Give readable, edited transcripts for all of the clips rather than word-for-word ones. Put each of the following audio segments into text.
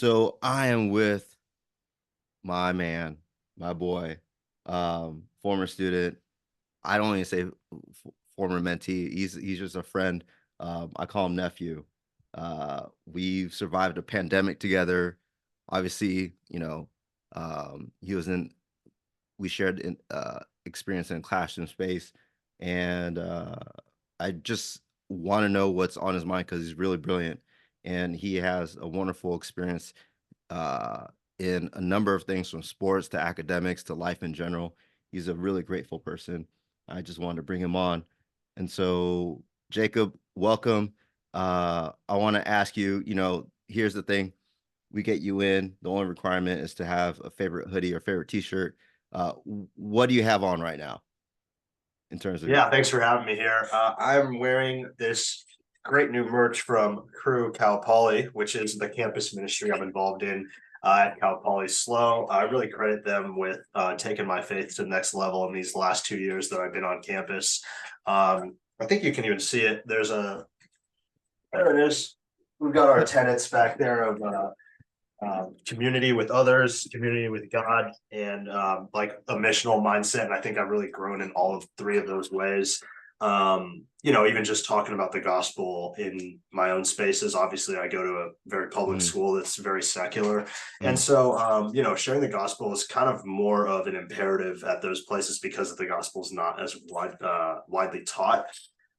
So I am with my man, my boy, former student. I don't even say former mentee. He's just a friend. I call him nephew. We've survived a pandemic together. Obviously, he was in. We shared in experience in classroom space, and I just want to know what's on his mind because he's really brilliant, and he has a wonderful experience uh, in a number of things from sports to academics to life in general. He's a really grateful person. I just wanted to bring him on. And so, Jacob, welcome. I want to ask you, here's the thing. We get you in. The only requirement is to have a favorite hoodie or favorite t-shirt. What do you have on right now in terms of your Yeah, thanks for having me here. I'm wearing this great new merch from Crew Cal Poly, which is the campus ministry I'm involved in at Cal Poly SLO. I really credit them with taking my faith to the next level in these last 2 years that I've been on campus. I think you can even see it. There it is. We've got our tenets back there of community with others, community with God, and like a missional mindset. And I think I've really grown in all of three of those ways. Even just talking about the gospel in my own spaces. Obviously, I go to a very public mm, school that's very secular. And mm, so, sharing the gospel is kind of more of an imperative at those places because the gospel is not as widely taught.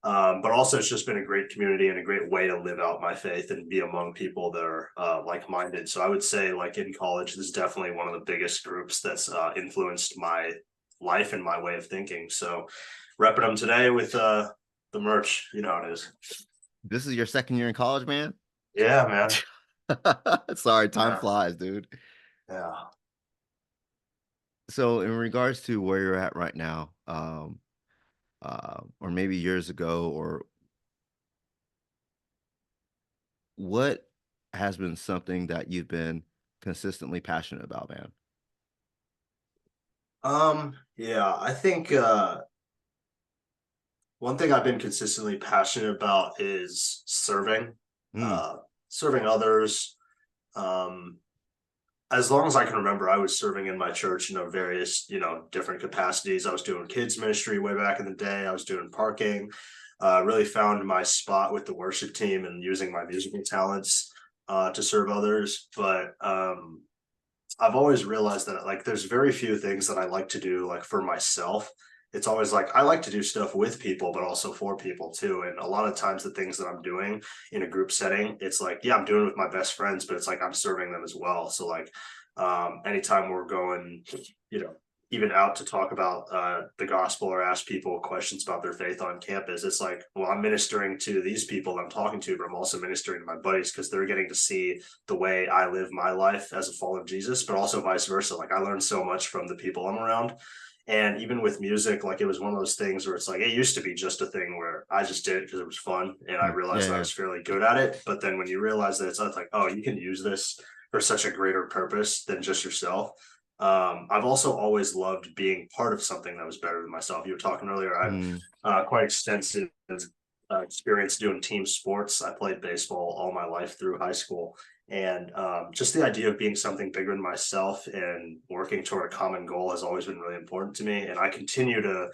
But also, it's just been a great community and a great way to live out my faith and be among people that are like-minded. So I would say, like in college, this is definitely one of the biggest groups that's influenced my life and my way of thinking. So repping them today with the merch, you know how it is. this is your second year in college, man. Yeah, man. Sorry, time Yeah, flies, dude. yeah. So, in regards to where you're at right now, or maybe years ago, or what has been something that you've been consistently passionate about, man? Yeah, I think one thing I've been consistently passionate about is serving, Mm, uh, serving others. Um, as long as I can remember, I was serving in my church in various, different capacities. I was doing kids ministry way back in the day. I was doing parking. Really found my spot with the worship team and using my musical talents to serve others. But I've always realized that like there's very few things that I like to do like for myself. It's always like I like to do stuff with people, but also for people too. And a lot of times the things that I'm doing in a group setting, it's like, yeah, I'm doing it with my best friends, but it's like I'm serving them as well. So like anytime we're going, you know, even out to talk about the gospel or ask people questions about their faith on campus, it's like, well, I'm ministering to these people I'm talking to, but I'm also ministering to my buddies because they're getting to see the way I live my life as a follower of Jesus, but also vice versa. Like I learned so much from the people I'm around. And even with music, like it was one of those things where it's like it used to be just a thing where I just did it because it was fun and I mm, yeah, realized that I yeah. was fairly good at it. But then when you realize that it's like, oh, you can use this for such a greater purpose than just yourself. I've also always loved being part of something that was better than myself. You were talking earlier, I've Mm, quite extensive experience doing team sports. I played baseball all my life through high school. And just the idea of being something bigger than myself and working toward a common goal has always been really important to me. And I continue to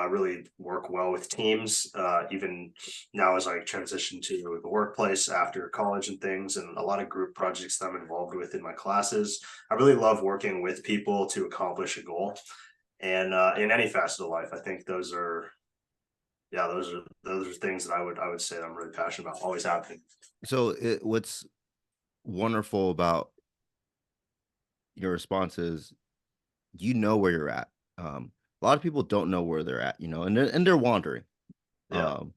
really work well with teams, even now as I transition to the workplace after college and things, and a lot of group projects that I'm involved with in my classes. I really love working with people to accomplish a goal. And in any facet of life, I think those are things that I would say that I'm really passionate about. Always have been. so what's wonderful about your response is you know where you're at. A lot of people don't know where they're at, and they're wandering. Yeah. Um,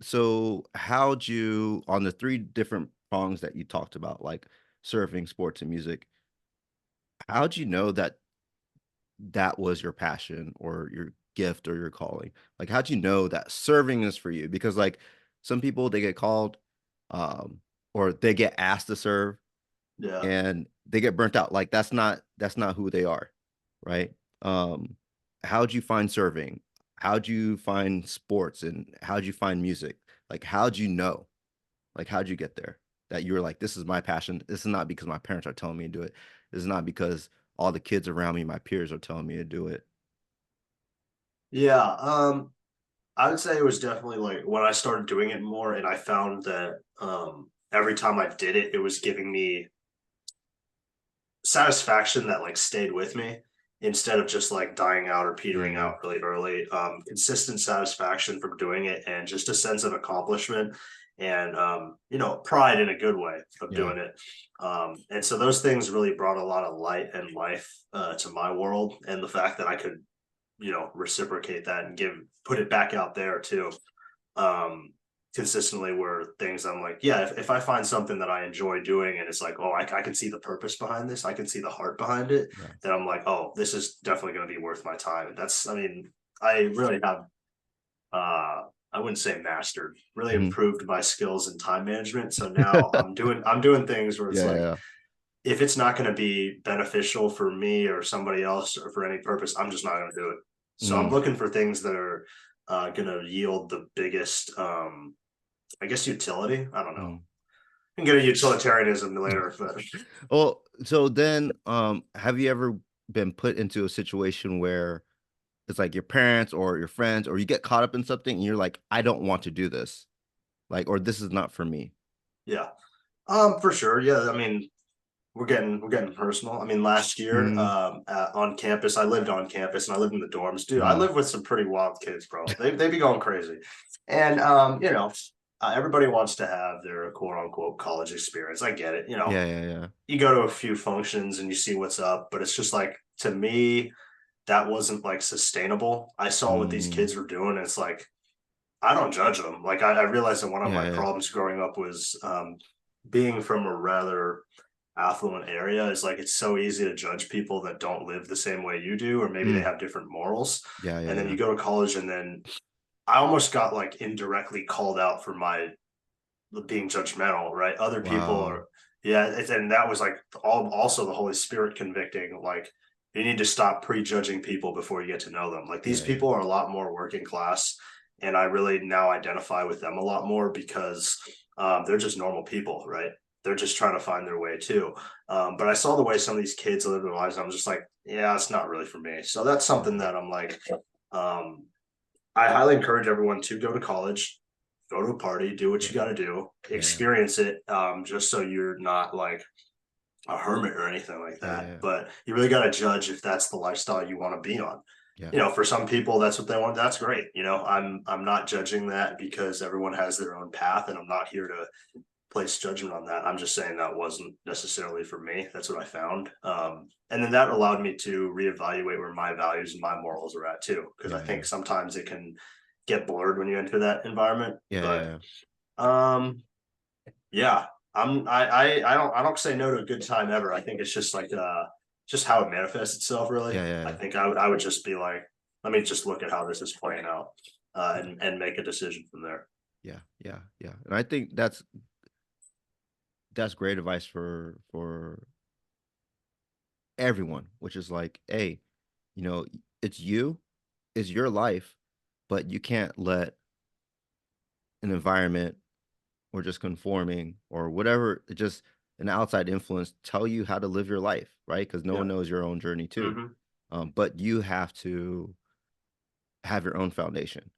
so how'd you on the three different prongs that you talked about, like surfing, sports, and music, how'd you know that that was your passion or your gift or your calling? Like, how'd you know that serving is for you? Because like some people they get called, um, or they get asked to serve Yeah. and they get burnt out. Like that's not who they are, right? Um, how'd you find serving? How'd you find sports and how'd you find music? Like how'd you know? Like how'd you get there? that you were like, this is my passion. This is not because my parents are telling me to do it. This is not because all the kids around me, my peers, are telling me to do it. Yeah, I would say it was definitely like when I started doing it more, and I found that every time I did it, it was giving me satisfaction that like stayed with me instead of just like dying out or petering Yeah. out really early. Consistent satisfaction from doing it and just a sense of accomplishment and pride in a good way of Yeah. doing it. And so those things really brought a lot of light and life to my world, and the fact that I could, reciprocate that and put it back out there too. Um, Consistently were things I'm like, yeah, if I find something that I enjoy doing and it's like, oh, I can see the purpose behind this, I can see the heart behind it, Yeah. then I'm like, oh, this is definitely going to be worth my time. I mean, I really have, I wouldn't say mastered, really Mhm. improved my skills in time management. So now I'm doing things where it's Yeah. like, Yeah. if it's not going to be beneficial for me or somebody else or for any purpose, I'm just not going to do it. So I'm Mm. looking for things that are going to yield the biggest, I guess, utility. I don't know. Mm. I can get a utilitarianism later, but Well, so then, have you ever been put into a situation where it's like your parents or your friends, or you get caught up in something and you're like, I don't want to do this, like, or this is not for me. yeah, for sure. Yeah, I mean, we're getting personal. I mean, last year, Mm. on campus, I lived on campus and I lived in the dorms. Dude, I Mm. live with some pretty wild kids, bro. They be going crazy, and everybody wants to have their quote unquote college experience. I get it. Yeah. Yeah. Yeah. You go to a few functions and you see what's up, but it's just like, to me, that wasn't like sustainable. I saw what these Mm. kids were doing, and it's like, I don't judge them. Like I realized that one of Yeah. my Yeah. problems growing up was being from a rather affluent area, is like it's so easy to judge people that don't live the same way you do, or maybe they Mm. have different morals. Yeah. Yeah. And then Yeah. you go to college, and then I almost got like indirectly called out for my being judgmental, right? Other people Wow. are, yeah, and that was like also the Holy Spirit convicting, like, you need to stop prejudging people before you get to know them. Like, these Yeah. Yeah. people are a lot more working class, and I really now identify with them a lot more because they're just normal people, right? They're just trying to find their way too. But I saw the way some of these kids live their lives, and I'm just like, yeah, it's not really for me. So that's something Yeah. that I'm like, um, I highly encourage everyone to go to college, go to a party, do what Yeah. you got to do, Yeah. experience it, just so you're not like a hermit or anything like Yeah. that. Yeah. But you really got to judge if that's the lifestyle you want to be on. Yeah. For some people, that's what they want. That's great. I'm not judging that, because everyone has their own path, and I'm not here to place judgment on that. I'm just saying that wasn't necessarily for me. That's what I found. And then that allowed me to reevaluate where my values and my morals are at too, because I Yeah. think Yeah. sometimes it can get blurred when you enter that environment. Yeah. But Yeah. um, yeah, I don't say no to a good time ever. I think it's just like just how it manifests itself. Really, Yeah. I Yeah. think I would just be like, let me just look at how this is playing out, Yeah. and make a decision from there. Yeah. Yeah. Yeah. And I think that's great advice for everyone, which is like, hey, you know, it's you, it's your life, but you can't let an environment or just conforming or whatever, just an outside influence tell you how to live your life, right? Because no Yeah. one knows your own journey too. Hmm. But you have to have your own foundation.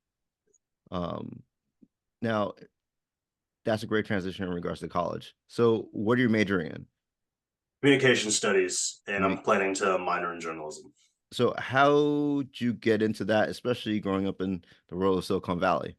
Um, Now, that's a great transition in regards to college. So, what are you majoring in? Communication studies, and I'm Communi- planning to minor in journalism. So, how'd you get into that, especially growing up in the world of Silicon Valley?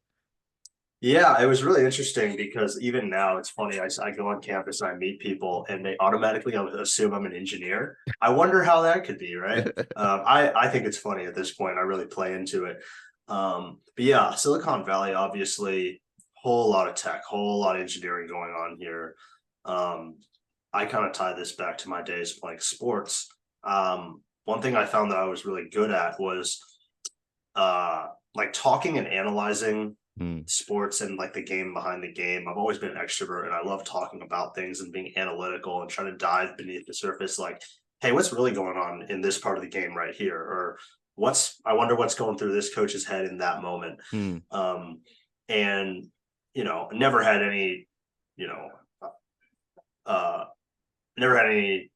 Yeah, it was really interesting because even now it's funny. I go on campus and I meet people, and they automatically assume I'm an engineer. I wonder how that could be, right? I think it's funny at this point. I really play into it. But yeah, Silicon Valley, obviously, whole lot of tech, whole lot of engineering going on here. Um, I kind of tie this back to my days playing sports. One thing I found that I was really good at was like talking and analyzing Mm. sports and like the game behind the game. I've always been an extrovert, and I love talking about things and being analytical and trying to dive beneath the surface. Like, hey, what's really going on in this part of the game right here? Or I wonder what's going through this coach's head in that moment. Mm. Um, and, never had any, you know, never had any,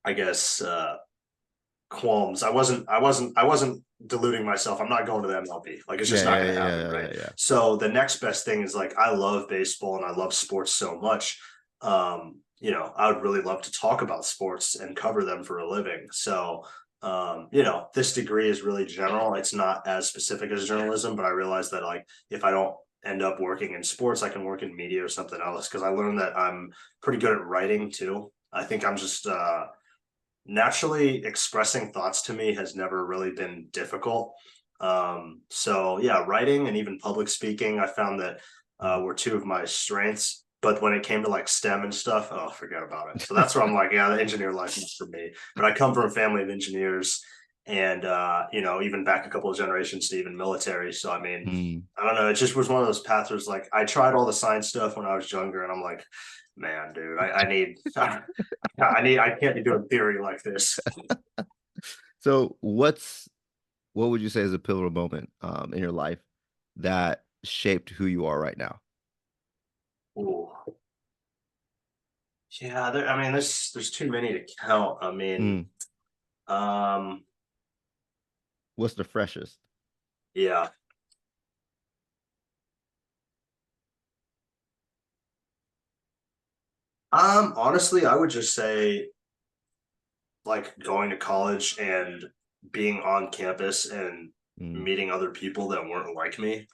I guess, qualms. I wasn't deluding myself. I'm not going to the MLB. Like, it's Yeah, just not yeah, going to yeah, happen, yeah, right? yeah, yeah. So the next best thing is like, I love baseball and I love sports so much. I would really love to talk about sports and cover them for a living. So this degree is really general. It's not as specific as journalism, but I realize that, like, if I don't end up working in sports, I can work in media or something else, because I learned that I'm pretty good at writing too. I think I'm just naturally expressing thoughts to me has never really been difficult. So yeah, writing and even public speaking, I found that Mm. were two of my strengths. But when it came to like STEM and stuff, oh, forget about it. So that's where I'm like, yeah, the engineer life is for me. But I come from a family of engineers, and even back a couple of generations to even military. So I mean, Mm. I don't know. It just was one of those paths where it's like, I tried all the science stuff when I was younger, and I'm like, man, dude, I need I can't be doing theory like this. So what would you say is a pivotal moment in your life that shaped who you are right now? Ooh. Yeah, I mean, there's too many to count. I mean, Mm. um, What's the freshest? yeah. Honestly, I would just say, like, going to college and being on campus and Mm. meeting other people that weren't like me.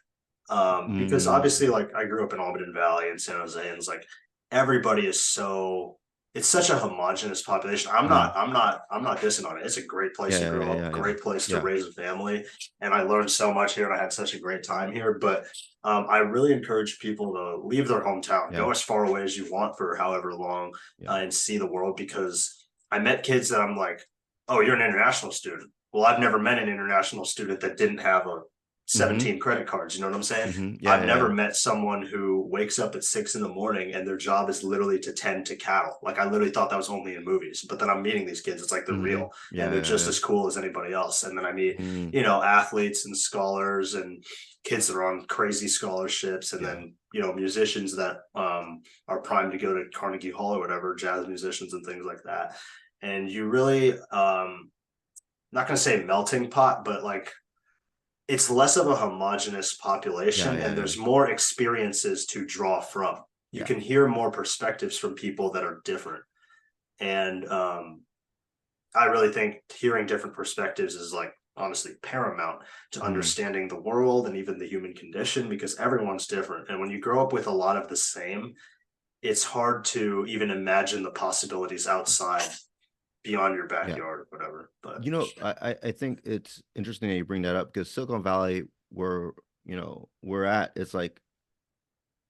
Because Mm. obviously, like, I grew up in Almaden Valley and San Jose, and it's like everybody is so, it's such a homogenous population. I'm Mm. not, I'm not, I'm not dissing on it. It's a great place Yeah, to yeah, grow yeah, up, yeah, yeah. great place to Yeah. raise a family, and I learned so much here, and I had such a great time here. But I really encourage people to leave their hometown, Yeah. go as far away as you want for however long, Yeah. and see the world. Because I met kids that I'm like, oh, you're an international student. Well, I've never met an international student that didn't have a Mm-hmm. 17 credit cards. You know what I'm saying? Mm-hmm. Yeah, I've yeah, never yeah. met someone who wakes up at 6 in the morning and their job is literally to tend to cattle. Like, I literally thought that was only in movies, but then I'm meeting these kids. It's like they're Mm-hmm. real and Yeah, they're yeah, just yeah. as cool as anybody else. And then I meet, Mm. athletes and scholars and kids that are on crazy scholarships, and Yeah. then, musicians that are primed to go to Carnegie Hall or whatever, jazz musicians and things like that. And you really, not going to say melting pot, but like, it's less of a homogenous Yeah, population, yeah, and yeah. there's more experiences to draw from. You Yeah. can hear more perspectives from people that are different. And I really think hearing different perspectives is, like, honestly paramount to Mm. understanding the world and even the human condition, because everyone's different. And when you grow up with a lot of the same, it's hard to even imagine the possibilities outside, beyond your Yeah. backyard or whatever. But I think it's interesting that you bring that up because Silicon Valley, where we're at, it's like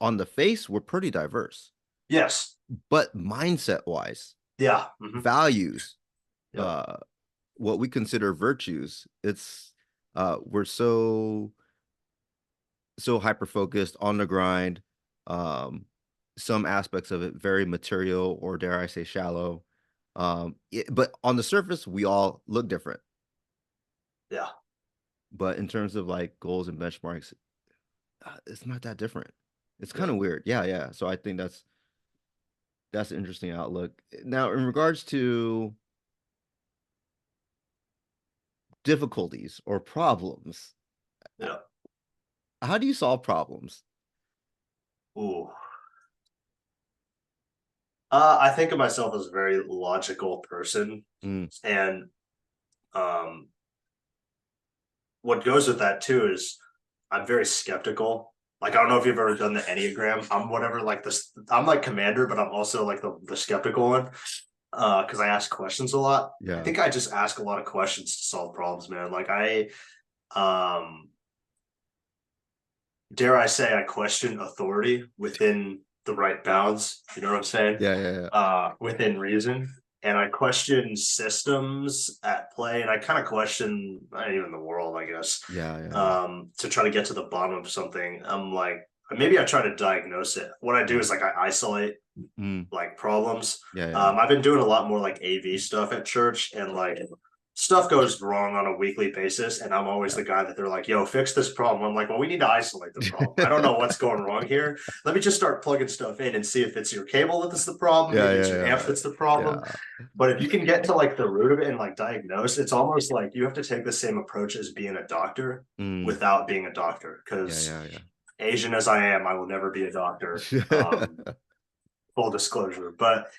on the face, we're pretty diverse, yes, but mindset wise, yeah, values, yep, uh, what we consider virtues, we're so hyper focused on the grind. Um, some aspects of it very material or dare I say shallow. But on the surface, we all look different. yeah, But in terms of like goals and benchmarks, it's not that different. It's kind yeah, of weird. Yeah, yeah. So I think that's an interesting outlook. Now, in regards to difficulties or problems, yeah. how do you solve problems? Ooh. I think of myself as a very logical person, Mm. and um, what goes with that too is I'm very skeptical. Like, I don't know if you've ever done the Enneagram. I'm whatever, like this. I'm like commander, but I'm also like the skeptical one. Because I ask questions a lot. I Yeah. think I just ask a lot of questions to solve problems, man. Like, um, dare I say, I question authority within the right bounds. You know what I'm saying? Yeah, yeah, yeah. Within reason. And I question systems at play, and I kind of question not even the world, I guess, Yeah, yeah, yeah. to try to get to the bottom of something. I'm like, maybe I try to diagnose it. What I do Mm. is, like, I isolate Mm. like problems. Yeah, yeah, yeah. I've been doing a lot more like AV stuff at church, and like stuff goes wrong on a weekly basis, and I'm always Yeah. the guy that they're like, yo, fix this problem. I'm like, well, we need to isolate the problem. I don't know what's going wrong here. Let me just start plugging stuff in and see if it's your cable that's the problem, Yeah, maybe it's your amp yeah, that's the problem. yeah, But if you can get to like the root of it and like diagnose, it's almost like you have to take the same approach as being a doctor mm, without being a doctor. yeah, Because yeah, Asian as I am, I will never be a doctor. yeah. Full disclosure. But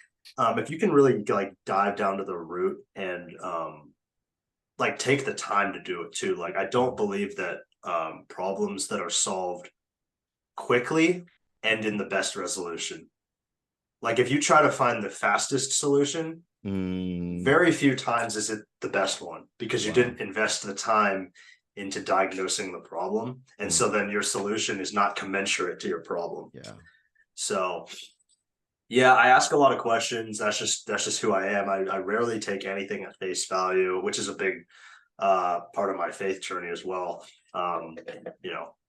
if you can really like dive down to the root and like take the time to do it too. Like I don't believe that problems that are solved quickly end in the best resolution. Like if you try to find the fastest solution, Mm, very few times is it the best one because you wow. didn't invest the time into diagnosing the problem. And Mm, so then your solution is not commensurate to your problem. yeah. So yeah, I ask a lot of questions. That's just who I am. I rarely take anything at face value, which is a big part of my faith journey as well. Um,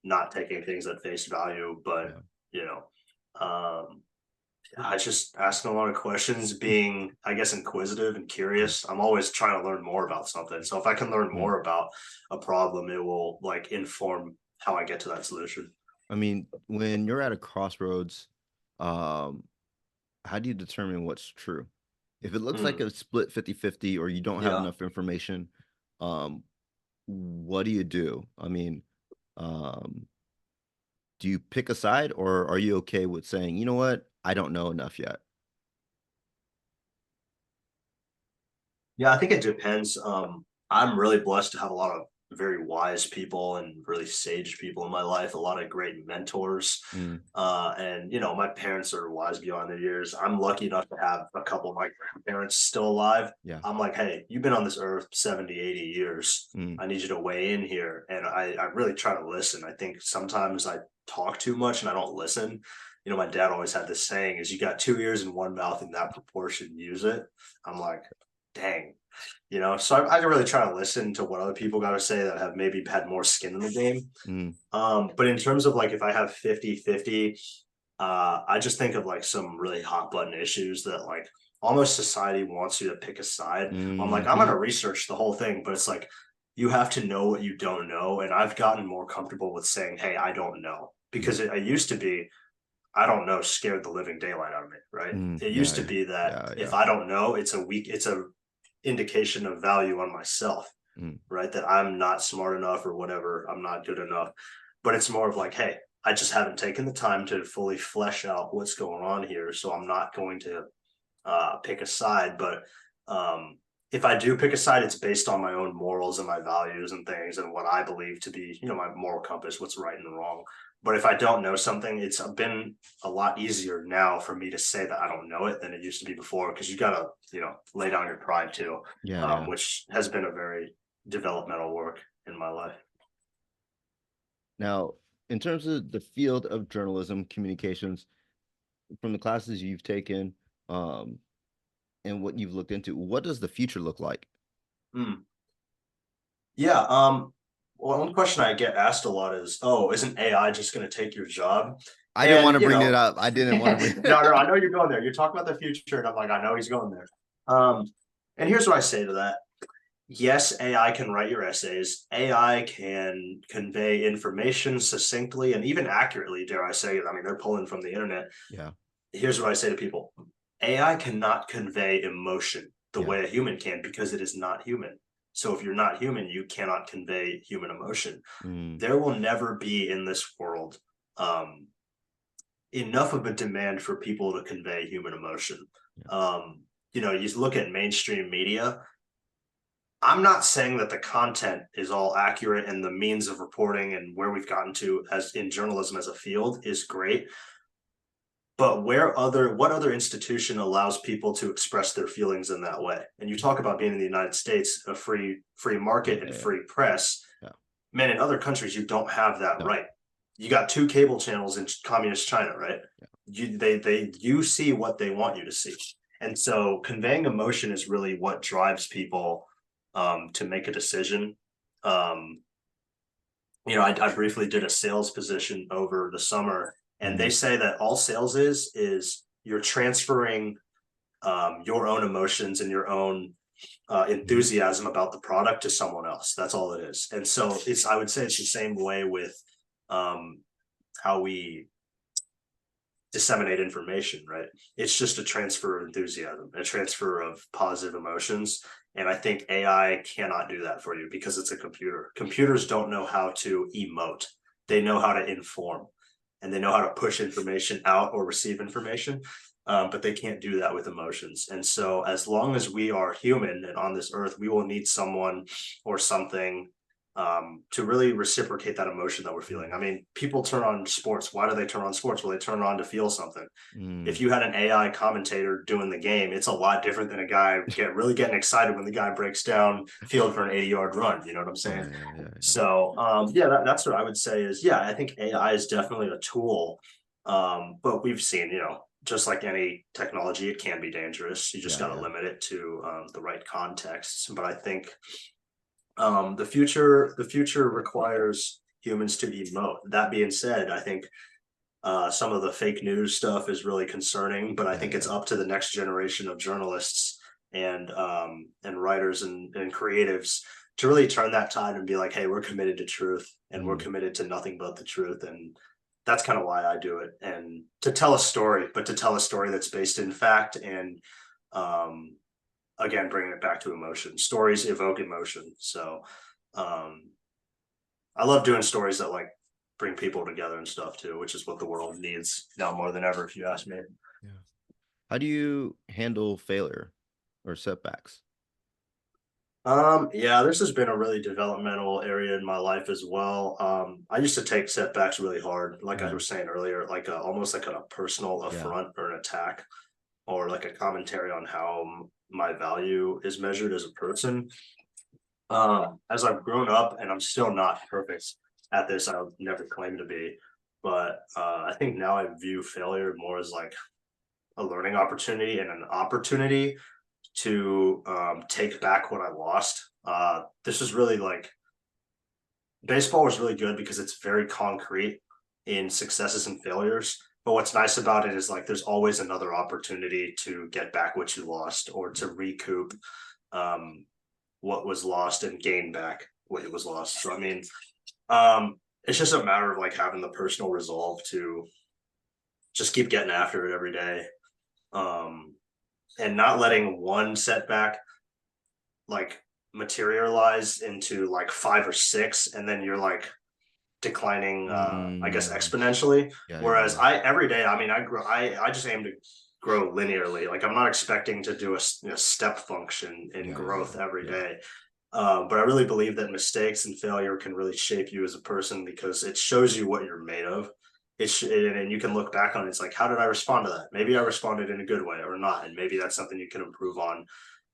not taking things at face value, but Yeah. you know, I just asking a lot of questions, being, I guess, inquisitive and Mm, curious. I'm always trying to learn more about something. So if I can learn mm. more about a problem, it will like inform how I get to that solution. I mean, when you're at a crossroads, um, how do you determine what's true? If it looks like Hmm. a split 50-50, or you don't have Yeah. enough information, um, what do you do? I mean, um, do you pick a side, or are you okay with saying, you know what, I don't know enough yet? Yeah, I think it depends. I'm really blessed to have a lot of very wise people and really sage people in my life, a lot of great mentors. Mm, And my parents are wise beyond their years. I'm lucky enough to have a couple of my grandparents still alive. yeah. I'm like, hey, you've been on this earth 70, 80 years. Mm, I need you to weigh in here. And I really try to listen. I think sometimes I talk too much and I don't listen. My dad always had this saying is you got two ears and one mouth in that proportion, use it. I'm like, dang, so I really try to listen to what other people got to say that have maybe had more skin in the game. mm, But in terms of like if I have 50-50, I just think of like some really hot button issues that like almost society wants you to pick a side. I'm like, I'm mm-hmm. gonna research the whole thing, but it's like you have to know what you don't know. And I've gotten more comfortable with saying, hey, I don't know. Because I used to be, I don't know, scared the living daylight out of me, right? It used Yeah, to yeah, be that yeah, if yeah. I don't know, it's a indication of value on myself, Mm, right? That I'm not smart enough or whatever, I'm not good enough. But it's more of like, hey, I just haven't taken the time to fully flesh out what's going on here. So I'm not going to pick a side. But if I do pick a side, it's based on my own morals and my values and things and what I believe to be, my moral compass, what's right and wrong. But if I don't know something, it's been a lot easier now for me to say that I don't know it than it used to be before because you got to, lay down your pride too, yeah, yeah. which has been a very developmental work in my life. Now, in terms of the field of journalism communications, from the classes you've taken, um, and what you've looked into, what does the future look like? Mm. Yeah. One question I get asked a lot is, "Oh, isn't AI just going to take your job?" I didn't want And to bring it up. I didn't want to bring no, no, I know you're going there. You're talking about the future, and I'm like, I know he's going there. Um, and here's what I say to that. Yes, AI can write your essays. AI can convey information succinctly and even accurately, dare I say. I mean, they're pulling from the internet. Yeah, Here's what I say to people. AI cannot convey emotion the yeah. way a human can because it is not human. So if you're not human, you cannot convey human emotion. Mm, There will never be in this world um, enough of a demand for people to convey human emotion. yeah. You look at mainstream media. I'm not saying that the content is all accurate and the means of reporting and where we've gotten to as in journalism as a field is great. But what other institution allows people to express their feelings in that way? And you talk about being in the United States, a free Yeah, market and yeah, free press. yeah. Man, in other countries, you don't have that No, right. You got two cable channels in communist China, right? yeah. You see what they want you to see. And so conveying emotion is really what drives people to make a decision. Um, I briefly did a sales position over the summer, and they Mm, say that all sales is you're transferring your own emotions and your own enthusiasm about the product to someone else. That's all it is. And so I would say it's the same way with how we disseminate information, right? It's just a transfer of enthusiasm, a transfer of positive emotions. And I think AI cannot do that for you because it's a computer. Computers don't know how to emote. They know how to inform, and they know how to push information out or receive information. But they can't do that with emotions. And so as long as we are human and on this earth, we will need someone or something to really reciprocate that emotion that we're feeling. I mean, people turn on sports. Why do they turn on sports? Well, they turn on to feel something. If you had an AI commentator doing the game, it's a lot different than a guy really getting excited when the guy breaks down field for an 80-yard run. You know what I'm Oh, saying? yeah, yeah, yeah. So that's what I would say is, yeah, I think AI is definitely a tool. But we've seen, just like any technology, it can be dangerous. You just Yeah, got to yeah. limit it to the right contexts. But I think the future requires humans to emote. That being said, I think some of the fake news stuff is really concerning, but I Yeah, think it's yeah. up to the next generation of journalists and writers and creatives to really turn that tide and be like, hey, we're committed to truth and we're Mm. committed to nothing but the truth. And that's kind of why I do it. And to tell a story, but to tell a story that's based in fact and um again, bringing it back to emotion. Stories evoke emotion. So um I love doing stories that like bring people together and stuff too, which is what the world needs now more than ever, if you ask me. Yeah. How do you handle failure or setbacks? Yeah, this has been a really developmental area in my life as well. I used to take setbacks really hard, like I Mm. was saying earlier, like almost like a personal Yeah. affront or an attack, or like a commentary on how my value is measured as a person. As I've grown up, and I'm still not perfect at this, I'll never claim to be, but I think now I view failure more as like a learning opportunity and an opportunity to take back what I lost. This is really like baseball was really good because it's very concrete in successes and failures. But what's nice about it is like there's always another opportunity to get back what you lost or to recoup um, what was lost and gain back what was lost. So I mean, it's just a matter of like having the personal resolve to just keep getting after it every day, um, and not letting one setback like materialize into like five or six, and then you're like declining, I guess Mm. exponentially. Yeah, yeah, Whereas yeah. I every day, I mean, I just aim to grow linearly. Like I'm not expecting to do a step function in Yeah, yeah, growth every yeah. day. But I really believe that mistakes and failure can really shape you as a person because it shows you what you're made of. And you can look back on it. It's like, how did I respond to that? Maybe I responded in a good way or not, and maybe that's something you can improve on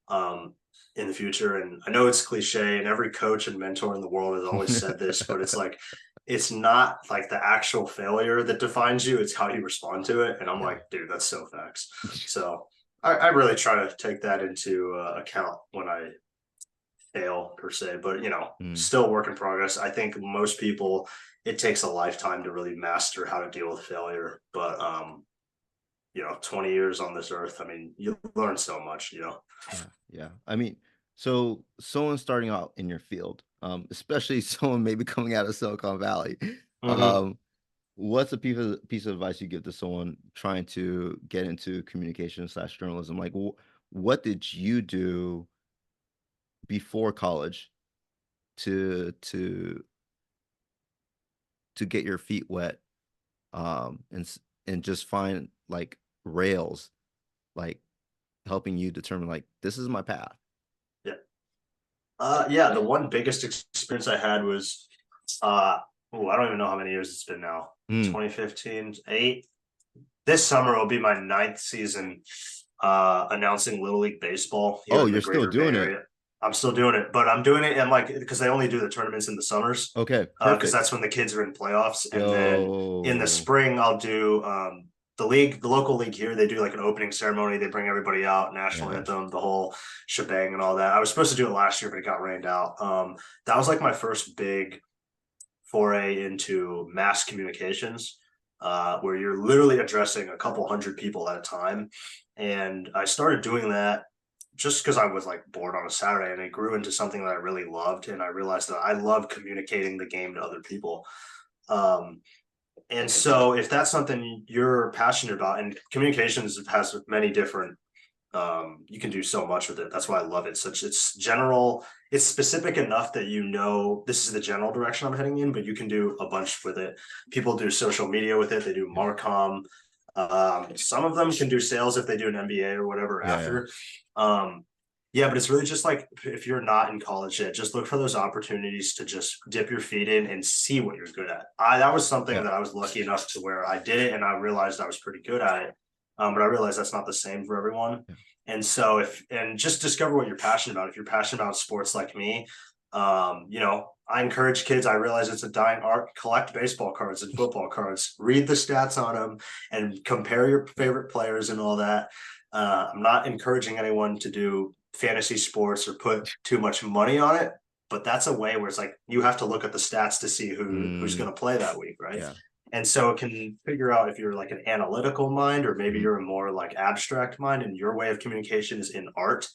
um, in the future. And I know it's cliche, and every coach and mentor in the world has always said this, but it's like it's not like the actual failure that defines you; it's how you respond to it. And I'm Yeah. like, dude, that's so facts. So I really try to take that into account when I fail per se, but Mm. still work in progress. I think most people it takes a lifetime to really master how to deal with failure. But 20 years on this earth, I mean, you learn so much. Yeah, yeah. I mean, so someone starting out in your field, especially someone maybe coming out of Silicon Valley, Mm-hmm. um, what's a piece of advice you give to someone trying to get into communication slash journalism? Like, what did you do before college to get your feet wet, and just find like rails, like helping you determine like this is my path. Yeah. Yeah, the one biggest experience I had was uh I don't even know how many years it's been now. Mm. 2015, 8. This summer will be my ninth season announcing Little League Baseball here Oh, in the you're still greater Bay doing it. Area. I'm still doing it, but I'm doing it and like because they only do the tournaments in the summers, Okay, because perfect. that's when the kids are in playoffs. And then in the Yo. spring, I'll do the local league here. They do like an opening ceremony. They bring everybody out, national Yeah. anthem, the whole shebang, and all that. I was supposed to do it last year, but it got rained out. That was like my first big foray into mass communications, where you're literally addressing a couple hundred people at a time. And I started doing that just because I was like bored on a Saturday, and it grew into something that I really loved. And I realized that I love communicating the game to other people. Um, and so if that's something you're passionate about, and communications has many different, you can do so much with it. That's why I love it. Such it's general, it's specific enough that you know this is the general direction I'm heading in, but you can do a bunch with it. People do social media with it, they do Marcom. Some of them can do sales if they do an MBA or whatever Yeah, yeah. after. Um, yeah, but it's really just like if you're not in college yet, just look for those opportunities to just dip your feet in and see what you're good at. That was something Yeah. that I was lucky enough to where I did it and I realized I was pretty good at it. But I realized that's not the same for everyone. Yeah. And so and just discover what you're passionate about. If you're passionate about sports like me, you know, I encourage kids. I realize it's a dying art. Collect baseball cards and football cards. Read the stats on them and compare your favorite players and all that. I'm not encouraging anyone to do fantasy sports or put too much money on it, but that's a way where it's like you have to look at the stats to see who's going to play that week, right? Yeah. And so it can figure out if you're like an analytical mind, or maybe you're a more like abstract mind, and your way of communication is in art,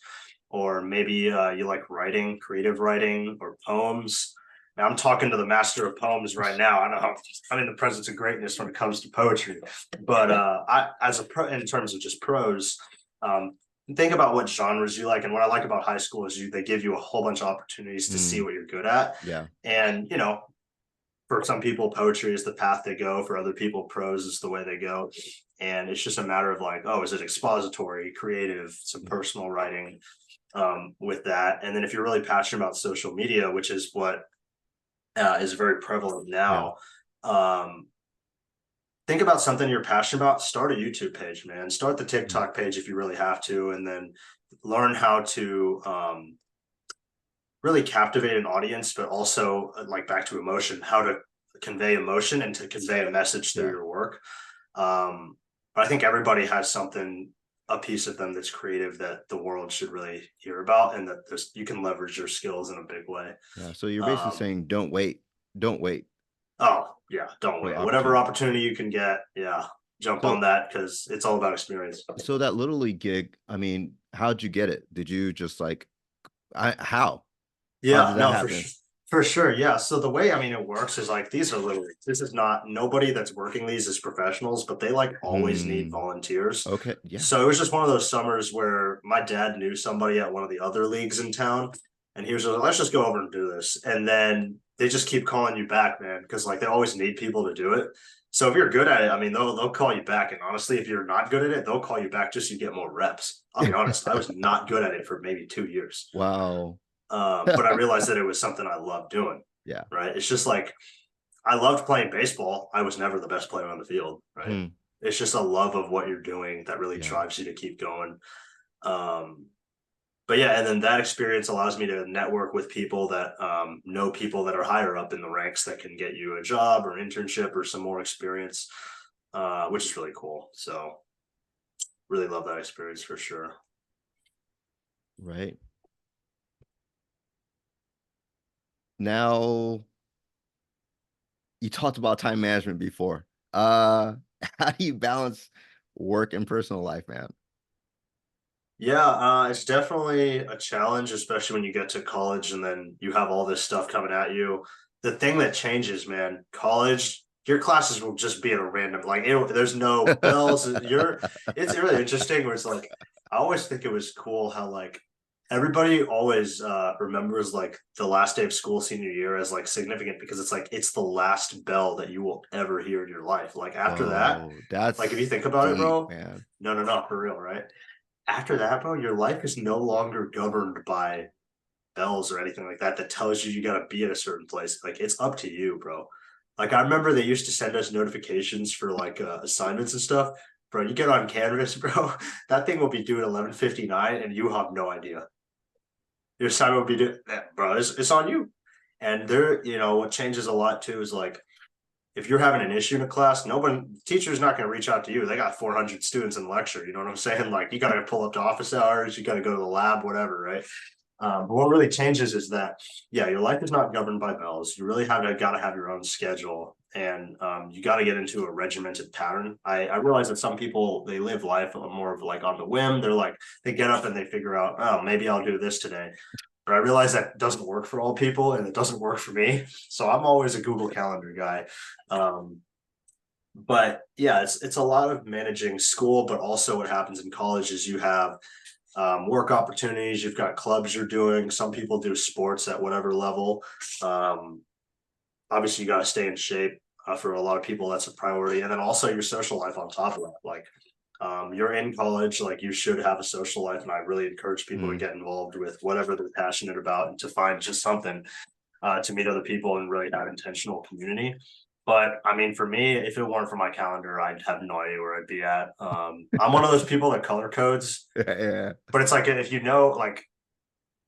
or maybe you like writing, creative writing, or poems. Now I'm talking to the master of poems right now. I know I'm in the presence of greatness when it comes to poetry, but I as a pro in terms of just prose, think about what genres you like. And what I like about high school is they give you a whole bunch of opportunities to see what you're good at. Yeah. And you know, for some people, poetry is the path they go. For other people, prose is the way they go. And it's just a matter of like, oh, is it expository, creative, some personal writing with that? And then if you're really passionate about social media, which is what is very prevalent Yeah. now, think about something you're passionate about. Start a YouTube page, man. Start the TikTok page if you really have to, and then learn how to really captivate an audience, but also like back to emotion, how to convey emotion and to convey a message through Yeah. your work. But I think everybody has something, a piece of them that's creative that the world should really hear about, and that you can leverage your skills in a big way. Yeah. So you're basically Um, saying don't wait. Don't wait oh yeah, don't for the wait. Whatever opportunity. opportunity you can get, yeah, jump on So that because it's all about experience. so that Little League gig, I mean, how'd you get it? Did you just like how? How Yeah, did that no, happen? for sure. Yeah. So the way I mean it works is like these are literally this is not nobody that's working these is professionals, but they like always need Hmm. volunteers. Okay. Yeah. So it was just one of those summers where my dad knew somebody at one of the other leagues in town, and he was like, let's just go over and do this. And then they just keep calling you back, man, because like they always need people to do it. So if you're good at it, I mean, they'll call you back. And honestly, if you're not good at it, they'll call you back just so you get more reps. I'll be honest, I was not good at it for maybe 2 years. Wow. But I realized that it was something I loved doing. Yeah. Right. It's just like I loved playing baseball. I was never the best player on the field. Right. Hmm. It's just a love of what you're doing that really Yeah. drives you to keep going. Um, but yeah, and then that experience allows me to network with people that know people that are higher up in the ranks that can get you a job or internship or some more experience, which is really cool. So really love that experience for sure. Right. Now you talked about time management before. How do you balance work and personal life, man? Yeah, it's definitely a challenge, especially when you get to college and then you have all this stuff coming at you. The thing that changes, man, college, your classes will just be at a random, like there's no bells. It's really interesting where it's like, I always think it was cool how like everybody always remembers like the last day of school senior year as like significant because it's like it's the last bell that you will ever hear in your life. Like after that, Whoa, like if you that's think about it, deep, bro, man. no, for real, right? After that, bro, your life is no longer governed by bells or anything like that that tells you got to be at a certain place. Like it's up to you, bro. Like I remember they used to send us notifications for like assignments and stuff. Bro, you get on Canvas, bro. That thing will be due at 11:59, and you have no idea. Your assignment will be due, bro. It's on you. And there, you know, what changes a lot too is like if you're having an issue in a class, teacher's not going to reach out to you. They got 400 students in lecture. You know what I'm saying? Like you got to pull up to office hours, you got to go to the lab, whatever, right? But what really changes is that, yeah, your life is not governed by bells. You really got to have your own schedule. and you got to get into a regimented pattern. I realize that some people, they live life more of like on the whim. They're like, they get up and they figure out, oh, maybe I'll do this today. But I realize that doesn't work for all people, and it doesn't work for me. So I'm always a Google Calendar guy. But yeah, it's a lot of managing school, but also what happens in college is you have work opportunities, you've got clubs you're doing. Some people do sports at whatever level. Obviously, you got to stay in shape. For a lot of people, that's a priority. And then also your social life on top of that. Like, you're in college, like you should have a social life. And I really encourage people to get involved with whatever they're passionate about, and to find just something to meet other people and really have intentional community. But I mean, for me, if it weren't for my calendar, I'd have no idea where I'd be at. I'm one of those people that color codes, Yeah. but it's like, if you know, like,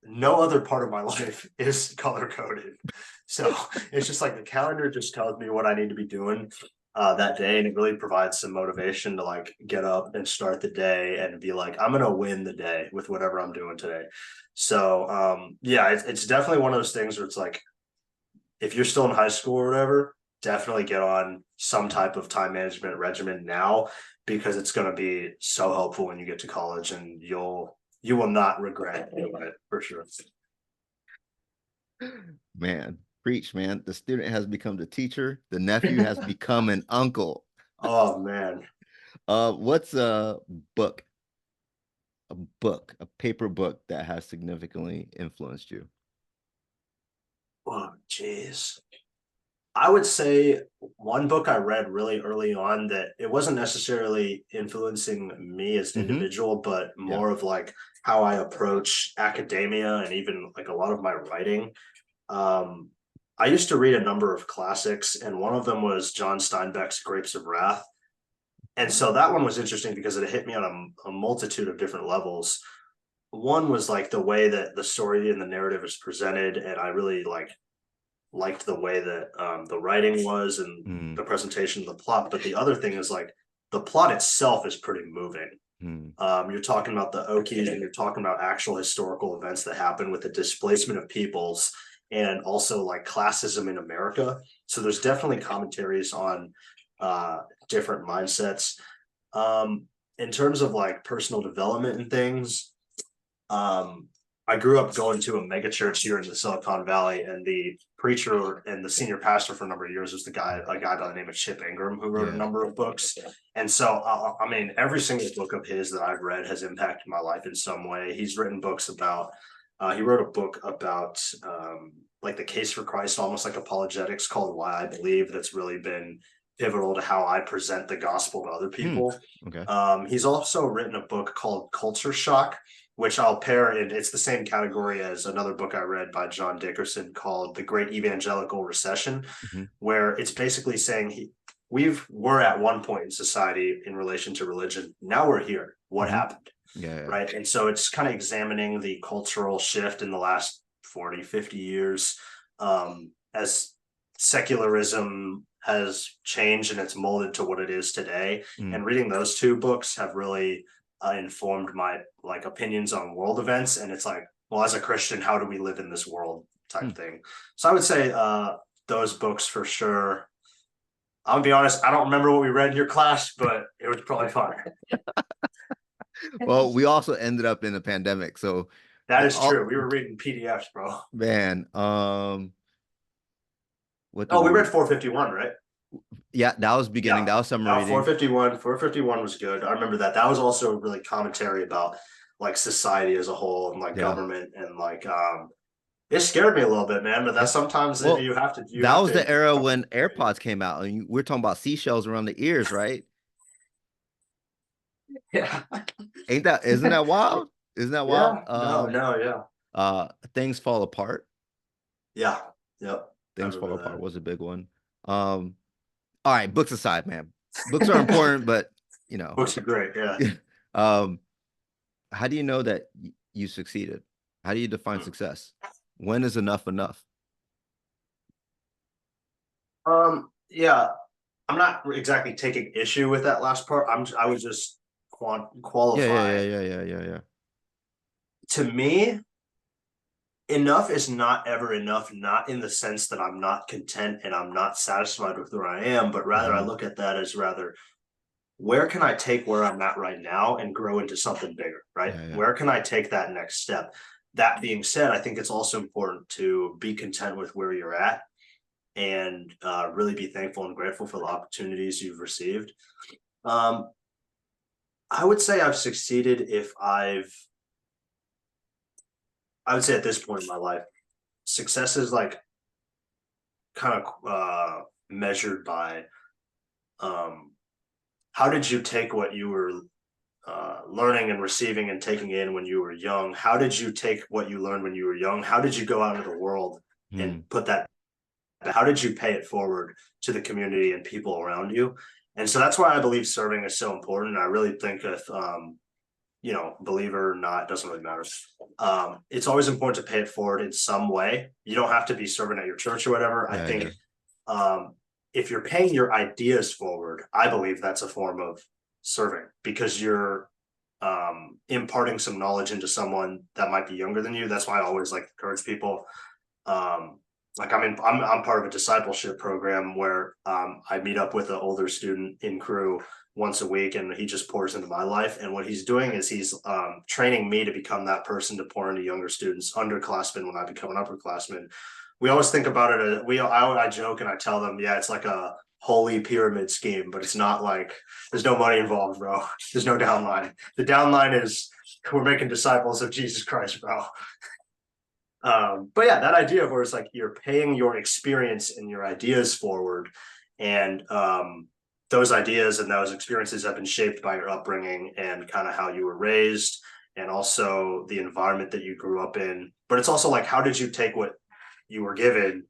no other part of my life is color coded. So it's just like the calendar just tells me what I need to be doing that day. And it really provides some motivation to like get up and start the day and be like, I'm going to win the day with whatever I'm doing today. So yeah, it's definitely one of those things where it's like, if you're still in high school or whatever, definitely get on some type of time management regimen now, because it's going to be so helpful when you get to college, and you will not regret doing it for sure. Man, preach, man. The student has become the teacher. The nephew has become an uncle. Oh man. What's a book, a paper book that has significantly influenced you? Oh geez. I would say one book I read really early on, that it wasn't necessarily influencing me as an individual, but more of like how I approach academia and even like a lot of my writing. I used to read a number of classics, and one of them was John Steinbeck's Grapes of Wrath. And so that one was interesting because it hit me on a multitude of different levels. One was like the way that the story and the narrative is presented, and I really liked the way that the writing was and the presentation of the plot. But the other thing is like the plot itself is pretty moving. You're talking about the Okies, and you're talking about actual historical events that happen with the displacement of peoples, and also like classism in America. So there's definitely commentaries on different mindsets. In terms of like personal development and things, I grew up going to a mega church here in the Silicon Valley, and the preacher and the senior pastor for a number of years was a guy by the name of Chip Ingram, who wrote a number of books. And so, I mean, every single book of his that I've read has impacted my life in some way. He's written books about, he wrote a book about like the case for Christ, almost like apologetics, called Why I Believe, that's really been pivotal to how I present the gospel to other people. Okay. He's also written a book called Culture Shock, which I'll pair, and it's the same category as another book I read by John Dickerson called The Great Evangelical Recession, where it's basically saying we're at one point in society in relation to religion. Now we're here. What happened? Right. And so it's kind of examining the cultural shift in the last 40, 50 years, as secularism has changed and it's molded to what it is today. And reading those two books have really informed my like opinions on world events. And it's like, well, as a Christian, how do we live in this world type thing? So I would say those books for sure. I'll be honest, I don't remember what we read in your class, but it was probably fun. Well, we also ended up in a pandemic, so that is true. We were reading PDFs, bro. Man, we read 451, right? Yeah, that was beginning. That was summer reading. 451 was good. I remember that. That was also really commentary about like society as a whole and like government, and like it scared me a little bit, man. But that's sometimes you have to. That was the era when AirPods came out, and we're talking about seashells around the ears, right? Yeah. Isn't that wild? Isn't that wild? Yeah. Things Fall Apart. Yeah. Yep. Things Fall Apart was a big one. All right, books aside, man. Books are important, but you know, books are great. Yeah. How do you know that you succeeded? How do you define success? When is enough enough? Yeah, I'm not exactly taking issue with that last part. I was just qualifying. Yeah. To me, enough is not ever enough, not in the sense that I'm not content and I'm not satisfied with where I am, but rather I look at that as rather, where can I take where I'm at right now and grow into something bigger, right? Yeah, yeah. Where can I take that next step? That being said, I think it's also important to be content with where you're at and really be thankful and grateful for the opportunities you've received. Um, I would say I've succeeded if I would say at this point in my life, success is like kind of measured by how did you take what you were learning and receiving and taking in when you were young? How did you take what you learned when you were young? How did you go out into the world and put that? How did you pay it forward to the community and people around you? And so that's why I believe serving is so important. I really think if you know, believe it or not, it doesn't really matter. It's always important to pay it forward in some way. You don't have to be serving at your church or whatever. I think if you're paying your ideas forward, I believe that's a form of serving because you're imparting some knowledge into someone that might be younger than you. That's why I always like to encourage people. Like I'm part of a discipleship program where I meet up with an older student in crew once a week, and he just pours into my life. And what he's doing is he's training me to become that person to pour into younger students, underclassmen when I become an upperclassman. We always think about it. I joke and I tell them, yeah, it's like a holy pyramid scheme, but it's not like there's no money involved, bro. There's no downline. The downline is we're making disciples of Jesus Christ, bro. But yeah, that idea of where it's like you're paying your experience and your ideas forward, and those ideas and those experiences have been shaped by your upbringing and kind of how you were raised, and also the environment that you grew up in. But it's also like, how did you take what you were given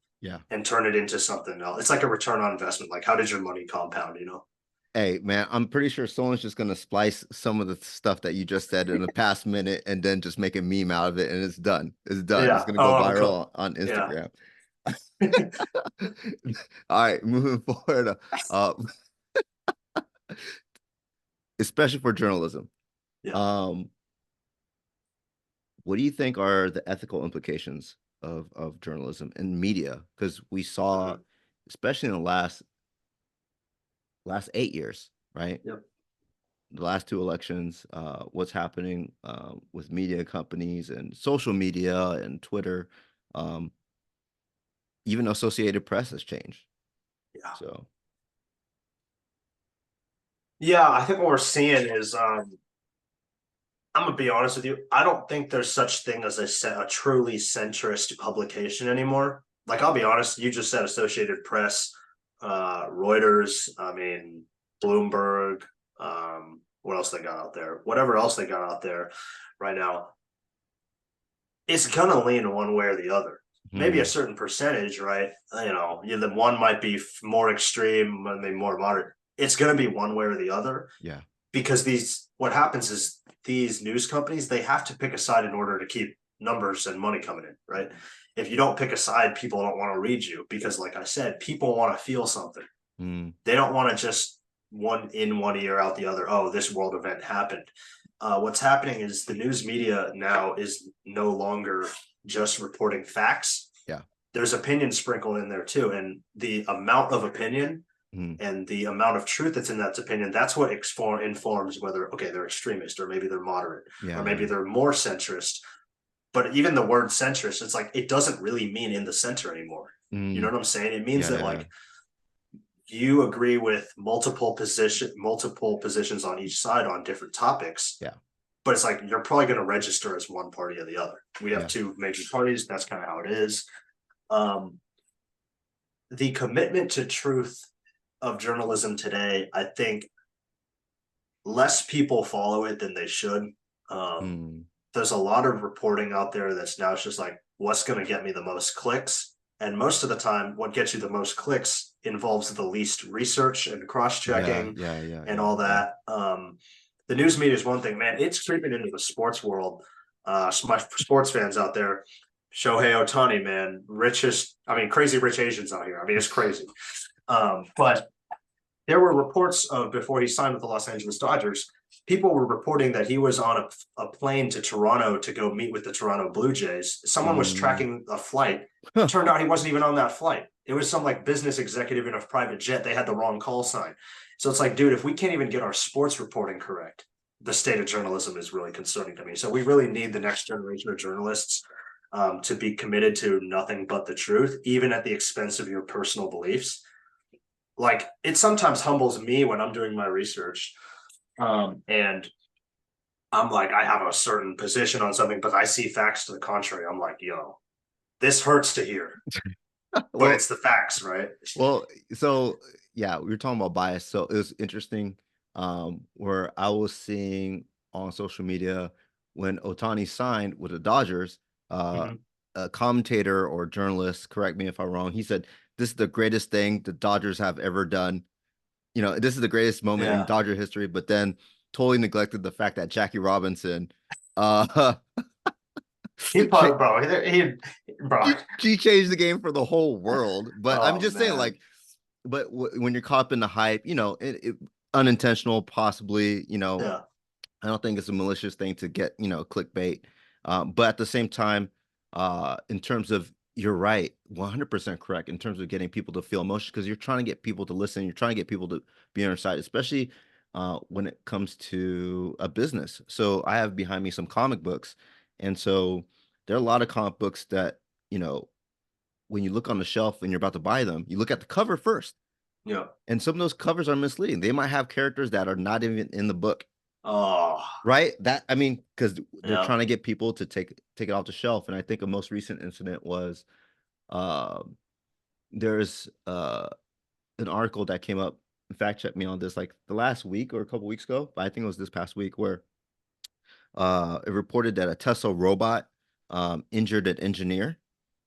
and turn it into something else? It's like a return on investment. Like, how did your money compound, you know? Hey, man, I'm pretty sure someone's just gonna splice some of the stuff that you just said in the past minute and then just make a meme out of it, and it's done. It's done. It's Yeah. gonna go Oh, viral on yeah. Instagram. All right, moving forward, uh, especially for journalism. Yeah. Um, what do you think are the ethical implications of journalism and media? Because we saw, especially in the last 8 years, right? Yep. The last two elections, what's happening with media companies and social media and Twitter, um, even Associated Press has changed. Yeah. So Yeah, I think what we're seeing is I'm gonna be honest with you. I don't think there's such thing as a truly centrist publication anymore. Like, I'll be honest, you just said Associated Press, Reuters, I mean, Bloomberg, what else they got out there? Whatever else they got out there right now, it's gonna lean one way or the other. Maybe a certain percentage, right? You know, the one might be more extreme, maybe more moderate. It's gonna be one way or the other. yeah, Because what happens is these news companies, they have to pick a side in order to keep numbers and money coming in, right? If you don't pick a side, people don't want to read you because, like I said, people want to feel something. They don't want to just one in one ear out the other. Oh, this world event happened. What's happening is the news media now is no longer just reporting facts. yeah, There's opinion sprinkled in there too, and the amount of opinion and the amount of truth that's in that opinion, that's what informs whether, okay, they're extremist or maybe they're moderate or maybe they're more centrist. But even the word centrist, it's like, it doesn't really mean in the center anymore. You know what I'm saying? It means that like you agree with multiple positions on each side on different topics. Yeah. But it's like, you're probably going to register as one party or the other. We have two major parties. That's kind of how it is. The commitment to truth of journalism today, I think less people follow it than they should. There's a lot of reporting out there that's now just like, what's going to get me the most clicks? And most of the time, what gets you the most clicks involves the least research and cross-checking and all that. The news media is one thing, man. It's creeping into the sports world. My sports fans out there, Shohei Ohtani, man, crazy rich Asians out here. I mean, it's crazy. But there were reports of before he signed with the Los Angeles Dodgers people were reporting that he was on a plane to Toronto to go meet with the Toronto Blue Jays. Someone was Mm. tracking a flight. Turned out he wasn't even on that flight. It was some like business executive in a private jet. They had the wrong call sign. So it's like, dude, if we can't even get our sports reporting correct, the state of journalism is really concerning to me. So we really need the next generation of journalists to be committed to nothing but the truth, even at the expense of your personal beliefs. Like, it sometimes humbles me when I'm doing my research, and I'm like, I have a certain position on something, but I see facts to the contrary. I'm like, yo, this hurts to hear, but Well, it's the facts, right? well, so yeah, we were talking about bias. So it was interesting, where I was seeing on social media when Otani signed with the Dodgers, uh, Mm-hmm. a commentator or journalist, correct me if I'm wrong, he said, "This is the greatest thing the Dodgers have ever done. This is the greatest moment in Yeah. Dodger history," but then totally neglected the fact that Jackie Robinson, uh, He probably, bro, bro. she changed the game for the whole world. But I'm Oh just saying, man. like, but when you're caught up in the hype, unintentional, possibly, Yeah. I don't think it's a malicious thing to get, clickbait. But at the same time, in terms of, you're right, 100% correct in terms of getting people to feel emotion, because you're trying to get people to listen, you're trying to get people to be on your side, especially when it comes to a business. So I have behind me some comic books, and so there are a lot of comic books that, you know, when you look on the shelf and you're about to buy them, you look at the cover first. Yeah. And some of those covers are misleading. They might have characters that are not even in the book, Oh, right? That I mean, because they're yeah. trying to get people to take it off the shelf. And I think a most recent incident was there's an article that came up. Fact check me on this, like the last week or a couple weeks ago, but I think it was this past week where it reported that a Tesla robot injured an engineer,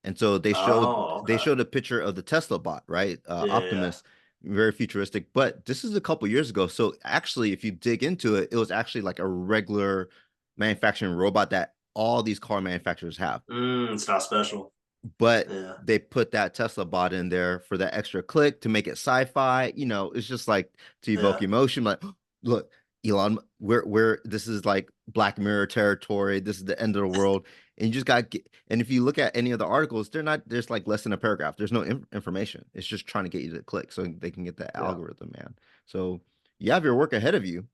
and so they showed Oh, they okay. showed a picture of the Tesla bot, right? Yeah, yeah, yeah. Optimus, very futuristic. But this is a couple years ago, so actually, if you dig into it, it was actually like a regular manufacturing robot that all these car manufacturers have, It's not special. but Yeah. they put that Tesla bot in there for that extra click to make it sci-fi. It's just like to evoke Yeah. emotion. Like, look, Elon, we're this is like Black Mirror territory. This is the end of the world. And you just got and if you look at any of the articles, they're not, there's like less than a paragraph. There's no information. It's just trying to get you to click so they can get the Yeah. algorithm, man. So you have your work ahead of you.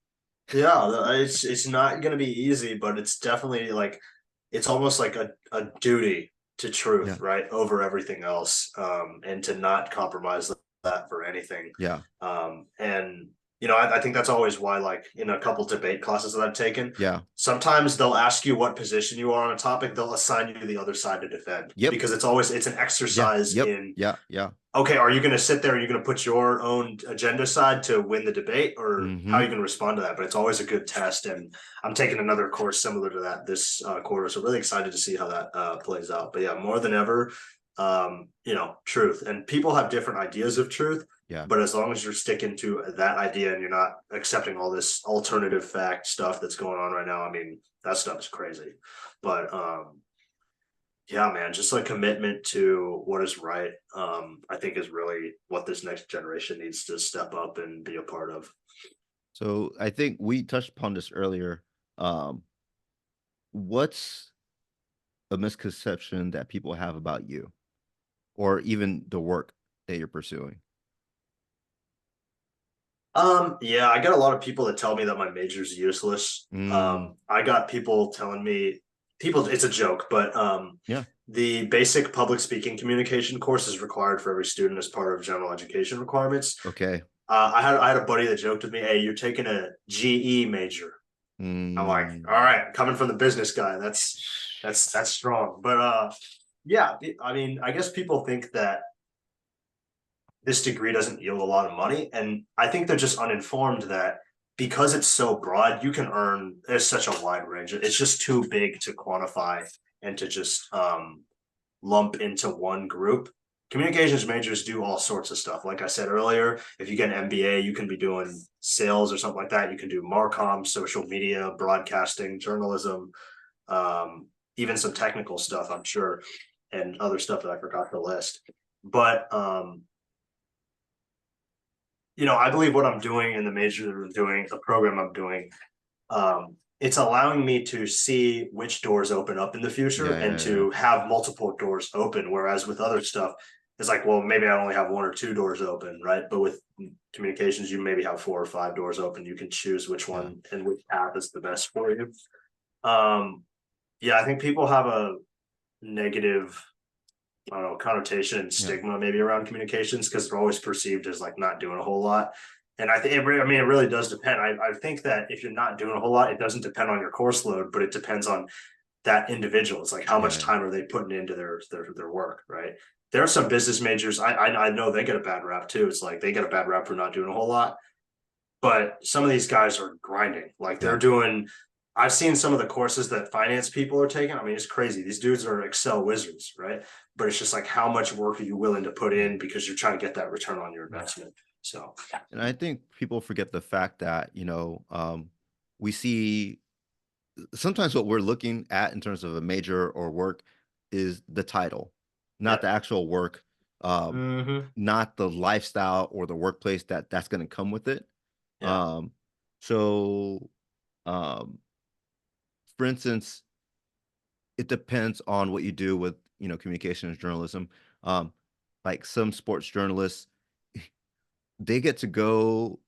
Yeah. It's not gonna be easy, but it's definitely like it's almost like a duty to Yeah. truth, right? Over everything else. And to not compromise that for anything. Yeah. And I think that's always why, like, in a couple debate classes that I've taken, Yeah. sometimes they'll ask you what position you are on a topic, they'll assign you the other side to defend Yep. because it's an Yeah. exercise Yep. in, Yeah. Yeah. okay, are you going to sit there and you're going to put your own agenda side to win the debate, or how are Mm-hmm. you going to respond to that? But it's always a good test. And I'm taking another course similar to that this quarter. So really excited to see how that plays out. But yeah, more than ever, truth. And people have different ideas of truth. Yeah. But as long as you're sticking to that idea and you're not accepting all this alternative fact stuff that's going on right now, I mean, that stuff is crazy. But yeah, man, just like commitment to what is right, I think is really what this next generation needs to step up and be a part of. So I think we touched upon this earlier. Um, what's a misconception that people have about you or even the work that you're pursuing? Yeah, I got a lot of people that tell me that my major is useless. Mm, I got people telling me, it's a joke, but yeah. the basic public speaking communication course is required for every student as part of general education requirements. Okay. I had a buddy that joked with me, "Hey, you're taking a GE major." I'm like, "All Mm, right, coming from the business guy, that's strong." But yeah, I mean, I guess people think that this degree doesn't yield a lot of money, and I think they're just uninformed that because it's so broad, you can earn. There's such a wide range. It's just too big to quantify and to just lump into one group. Communications majors do all sorts of stuff. Like I said earlier, if you get an MBA, you can be doing sales or something like that. You can do Marcom, social media, broadcasting, journalism, even some technical stuff, I'm sure, and other stuff that I forgot to list. But I believe what I'm doing in the major that I'm doing, the program I'm doing, it's allowing me to see which doors open up in the future Yeah, and yeah, yeah. to have multiple doors open. Whereas with other stuff, it's like, well, maybe I only have one or two doors open, right? But with communications, you maybe have 4 or 5 doors open. You can choose which Yeah. one and which path is the best for you. Um, yeah, I think people have a negative, I don't know, connotation and Yeah. stigma maybe around communications because they're always perceived as like not doing a whole lot. And I think, I mean, it really does depend. I think that if you're not doing a whole lot, it doesn't depend on your course load, but it depends on that individual. It's like how Yeah. much Yeah. time are they putting into their work, right? There are some business majors. I know they get a bad rap too. It's like they get a bad rap for not doing a whole lot, but some of these guys are grinding. Like they're Yeah. doing. I've seen some of the courses that finance people are taking. I mean, it's crazy. These dudes are Excel wizards, right? But it's just like how much work are you willing to put Yeah. in because you're trying to get that return on your Yeah. investment. So And I think people forget the fact that, we see sometimes what we're looking at in terms of a major or work is the title, not yeah. the actual work, um, Mm-hmm. not the lifestyle or the workplace that's going to come with it. Yeah. Um, so, um, for instance, it depends on what you do with, communications journalism. Um, like some sports journalists, they get to go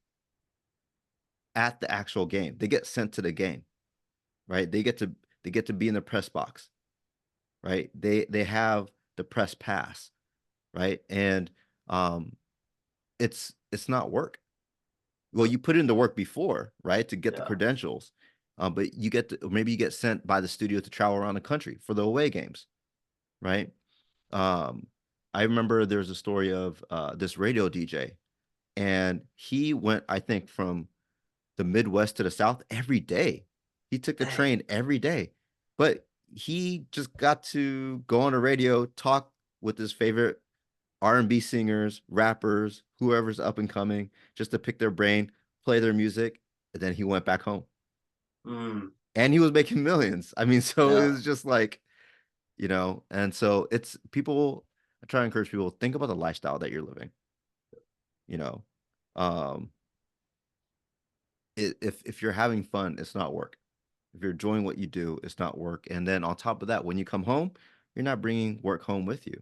at the actual game. They get sent to the game, right? They get to be in the press box, right? They have the press pass, right? And um it's not work. Well, you put in the work before, right, to get the Yeah. credentials. But maybe you get sent by the studio to travel around the country for the away games, right? Um, I remember there's a story of this radio DJ, and he went, I think, from the Midwest to the South every day. He took the Dang. train every day, but he just got to go on the radio, talk with his favorite R&B singers, rappers, whoever's up and coming, just to pick their brain, play their music, and then he went back home. Mm, And he was making millions. I mean, so it yeah. was just like, and so it's people. I try to encourage people think about the lifestyle that you're living. You know, um, if you're having fun, it's not work. If you're enjoying what you do, it's not work. And then on top of that, when you come home, you're not bringing work home with you.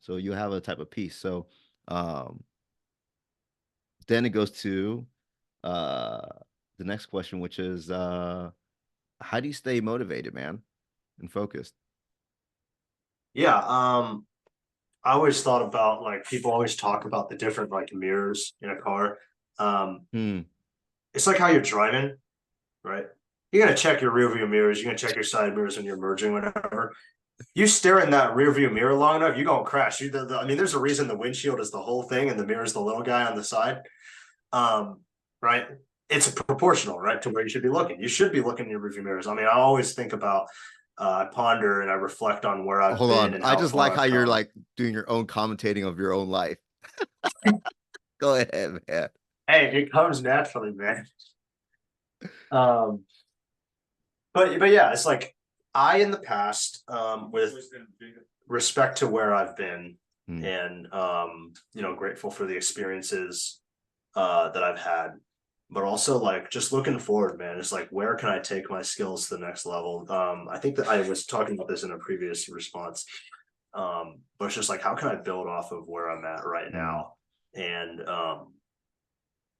So you have a type of peace. So um, then it goes to uh, the next question, which is how do you stay motivated, man, and focused? Yeah. I always thought about like people always talk about the different like mirrors in a car. Um, Hmm. it's like how you're driving, right? You're gonna check your rear view mirrors, you're gonna check your side mirrors when you're merging, whatever. You stare in that rear view mirror long enough, you're gonna crash. I mean, there's a reason the windshield is the whole thing and the mirror is the little guy on the side. Um, right? It's proportional, right, to where you should be looking. You should be looking in your rearview mirrors. I mean, I always think about, I ponder and I reflect on where I've Hold been on. and I how just like far how I've you're come. like doing your own commentating of your own life. Go ahead, man. Hey, it comes naturally, man. Um, but yeah, it's like I in the past, with respect to where I've been Hmm. and grateful for the experiences that I've had, but also like just looking forward, man. It's like where can I take my skills to the next level? I think that I was talking about this in a previous response. But it's just like how can I build off of where I'm at right Hmm. now and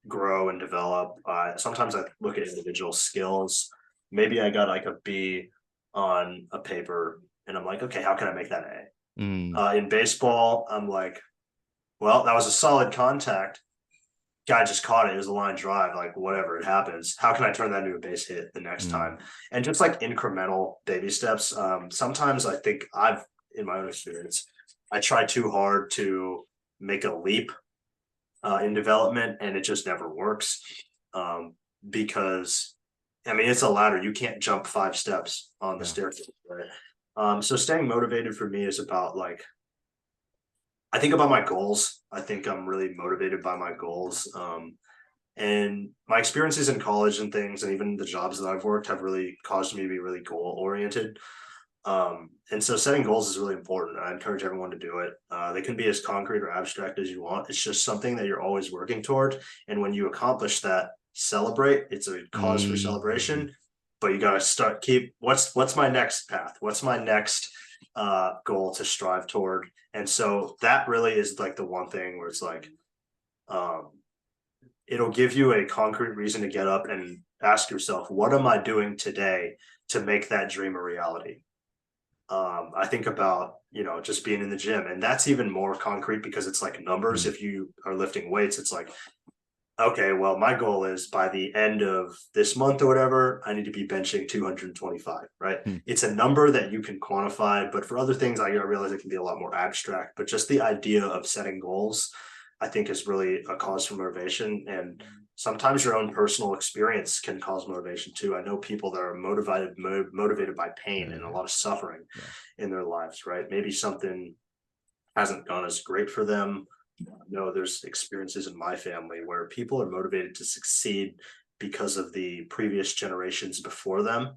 grow and develop. Sometimes I look at individual skills. Maybe I got like a B on a paper, and I'm like, okay, how can I make that A? Hmm. In baseball, I'm like, well, that was a solid contact. Guy just caught it. It was a line drive. Like whatever, it happens. How can I turn that into a base hit the next Hmm. time? And just like incremental baby steps. Sometimes I think I've, in my own experience, I try too hard to make a leap in development, and it just never works. Um, because I mean, it's a ladder. You can't jump 5 steps on the Yeah. staircase, right? So staying motivated for me is about like I think about my goals. I think I'm really motivated by my goals. And my experiences in college and things, and even the jobs that I've worked, have really caused me to be really goal oriented. And so setting goals is really important. I encourage everyone to do it. They can be as concrete or abstract as you want. It's just something that you're always working toward. And when you accomplish that, celebrate. It's a cause for celebration, but you got to what's my next path? What's my next goal to strive toward? And so that really is like the one thing where it's like, it'll give you a concrete reason to get up and ask yourself, what am I doing today to make that dream a reality? I think about, just being in the gym, and that's even more concrete because it's like numbers. If you are lifting weights, it's like, okay, well, my goal is by the end of this month or whatever, I need to be benching 225, right? It's a number that you can quantify, but for other things, I realize it can be a lot more abstract, but just the idea of setting goals, I think is really a cause for motivation. And sometimes your own personal experience can cause motivation too. I know people that are motivated by pain and a lot of suffering in their lives, right? Maybe something hasn't gone as great for them. There's experiences in my family where people are motivated to succeed because of the previous generations before them.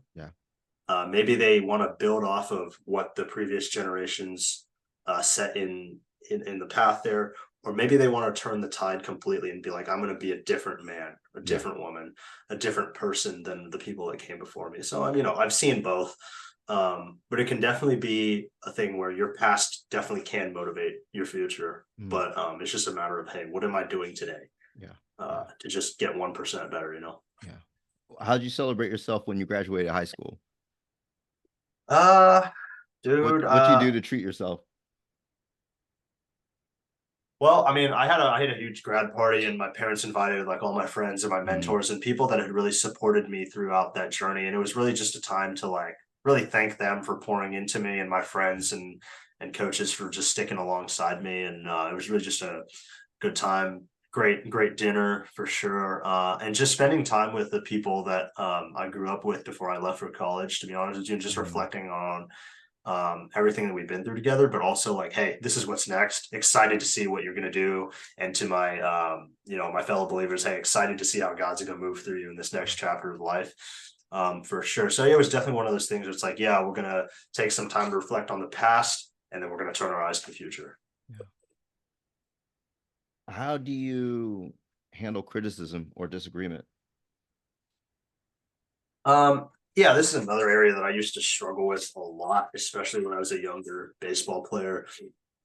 Maybe they want to build off of what the previous generations set in the path there, or maybe they want to turn the tide completely and be like, I'm going to be a different man, a different woman, a different person than the people that came before me. So I've seen both. But it can definitely be a thing where your past definitely can motivate your future. But it's just a matter of, hey, what am I doing today? To just get 1% better, How did you celebrate yourself when you graduated high school? Dude, what you do to treat yourself? Well, I mean, I had a huge grad party, and my parents invited like all my friends and my mentors and people that had really supported me throughout that journey. And it was really just a time to like really thank them for pouring into me, and my friends and coaches for just sticking alongside me. And it was really just a good time. Great dinner for sure. And just spending time with the people that I grew up with before I left for college, to be honest with you, just reflecting on everything that we've been through together, but also like, hey, this is what's next. Excited to see what you're going to do. And to my my fellow believers, hey, excited to see how God's going to move through you in this next chapter of life. For sure. So yeah, it was definitely one of those things where it's like, yeah, we're going to take some time to reflect on the past, and then we're going to turn our eyes to the future. How do you handle criticism or disagreement? Yeah, this is another area that I used to struggle with a lot, especially when I was a younger baseball player.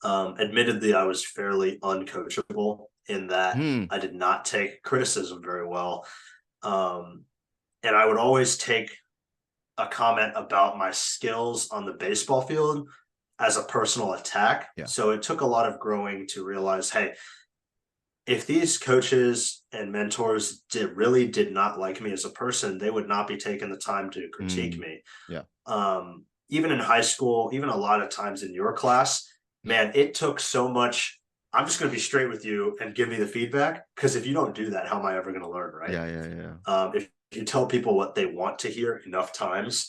Admittedly, I was fairly uncoachable in that I did not take criticism very well. And I would always take a comment about my skills on the baseball field as a personal attack. So it took a lot of growing to realize, hey, if these coaches and mentors really did not like me as a person, they would not be taking the time to critique me. Even in high school, even a lot of times in your class, man, it took so much. I'm just going to be straight with you and give me the feedback, because if you don't do that, how am I ever going to learn, right? If you tell people what they want to hear enough times,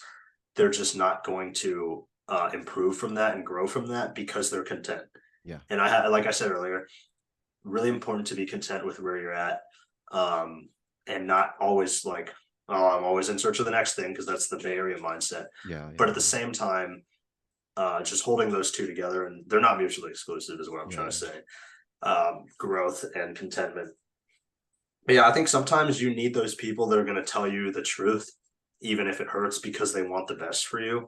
they're just not going to improve from that and grow from that because they're content. And like I said earlier, really important to be content with where you're at, and not always like, oh, I'm always in search of the next thing, because that's the Bay Area mindset. But at the same time, just holding those two together, and they're not mutually exclusive is what I'm trying to say. Growth and contentment. But yeah, I think sometimes you need those people that are going to tell you the truth, even if it hurts, because they want the best for you.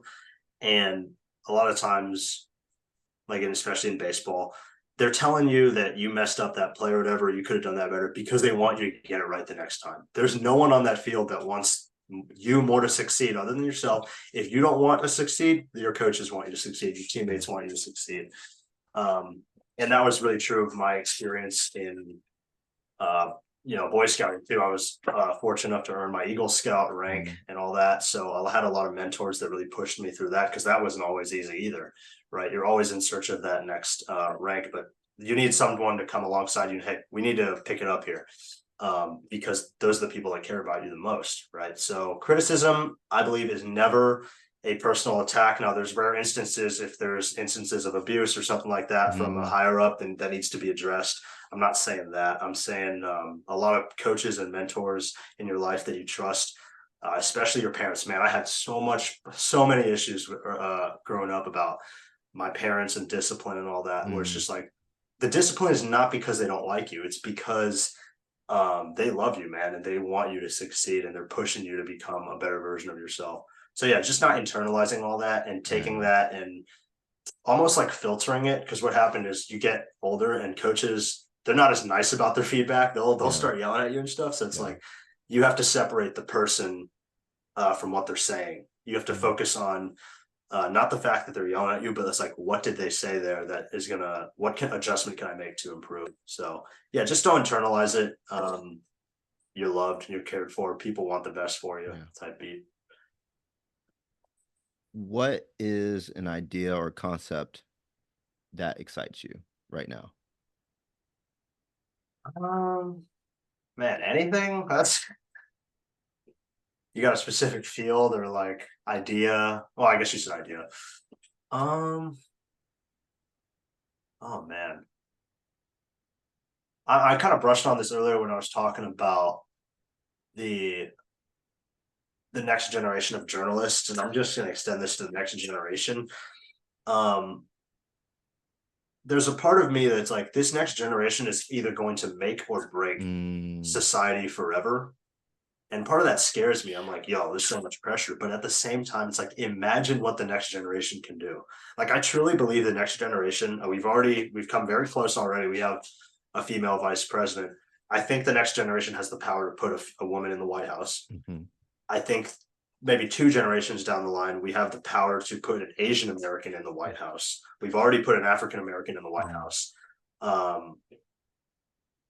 And a lot of times, like, and especially in baseball, they're telling you that you messed up that play or whatever, you could have done that better, because they want you to get it right the next time. There's no one on that field that wants you more to succeed other than yourself. If you don't want to succeed, your coaches want you to succeed. Your teammates want you to succeed. And that was really true of my experience in, Boy Scouting too. I was fortunate enough to earn my Eagle Scout rank and all that. So I had a lot of mentors that really pushed me through that, because that wasn't always easy either. Right. You're always in search of that next rank, but you need someone to come alongside you and, hey, we need to pick it up here, because those are the people that care about you the most. Right. So criticism, I believe, is never a personal attack. Now, there's rare instances, if there's instances of abuse or something like that from a higher up, then that needs to be addressed. I'm not saying that. I'm saying a lot of coaches and mentors in your life that you trust, especially your parents. Man, I had so many issues growing up about my parents and discipline and all that, where it's just like, the discipline is not because they don't like you. It's because they love you, man, and they want you to succeed, and they're pushing you to become a better version of yourself. So yeah, just not internalizing all that and taking Yeah. that and almost like filtering it. Because what happened is you get older and coaches, they're not as nice about their feedback. They'll Yeah. start yelling at you and stuff. So it's Yeah. like you have to separate the person from what they're saying. You have to Mhm. focus on not the fact that they're yelling at you, but it's like, what did they say there that is gonna, adjustment can I make to improve? So yeah, just don't internalize it. You're loved, you're cared for, people want the best for you Yeah. type beat. What is an idea or concept that excites you right now? Um, Man, anything that's, you got a specific field or like idea. Well, I guess you said idea. Um, oh man. I kind of brushed on this earlier when I was talking about the the next generation of journalists, and I'm just going to extend this to the next generation. Um, there's a part of me that's like, this next generation is either going to make or break Mm, society forever. And part of that scares me. I'm like, yo, there's so much pressure. But at the same time, it's like, imagine what the next generation can do. Like, I truly believe the next generation, we've come very close already. We have a female vice president. I think the next generation has the power to put a woman in the White House. mhm, I think maybe two generations down the line, we have the power to put an Asian American in the White House. We've already put an African American in the White mhm. House. Um,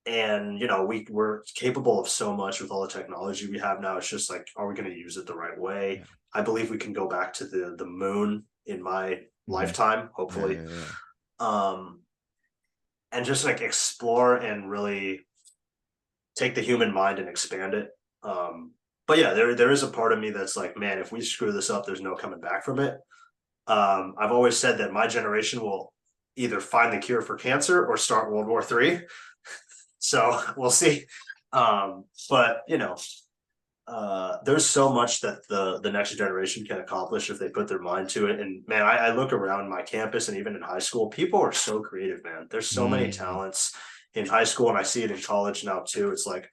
and we're capable of so much with all the technology we have now. It's just like, are we going to use it the right way? Yeah. I believe we can go back to the moon in my Mhm. lifetime, Yeah, hopefully. yeah, yeah. um and just like explore and really take the human mind and expand it. But yeah, there is a part of me that's like, man, if we screw this up, there's no coming back from it. I've always said that my generation will either find the cure for cancer or start World War III. So we'll see. But there's so much that the next generation can accomplish if they put their mind to it. And man, I look around my campus and even in high school, people are so creative, man. There's so many Mhm. talents in high school, and I see it in college now too. It's like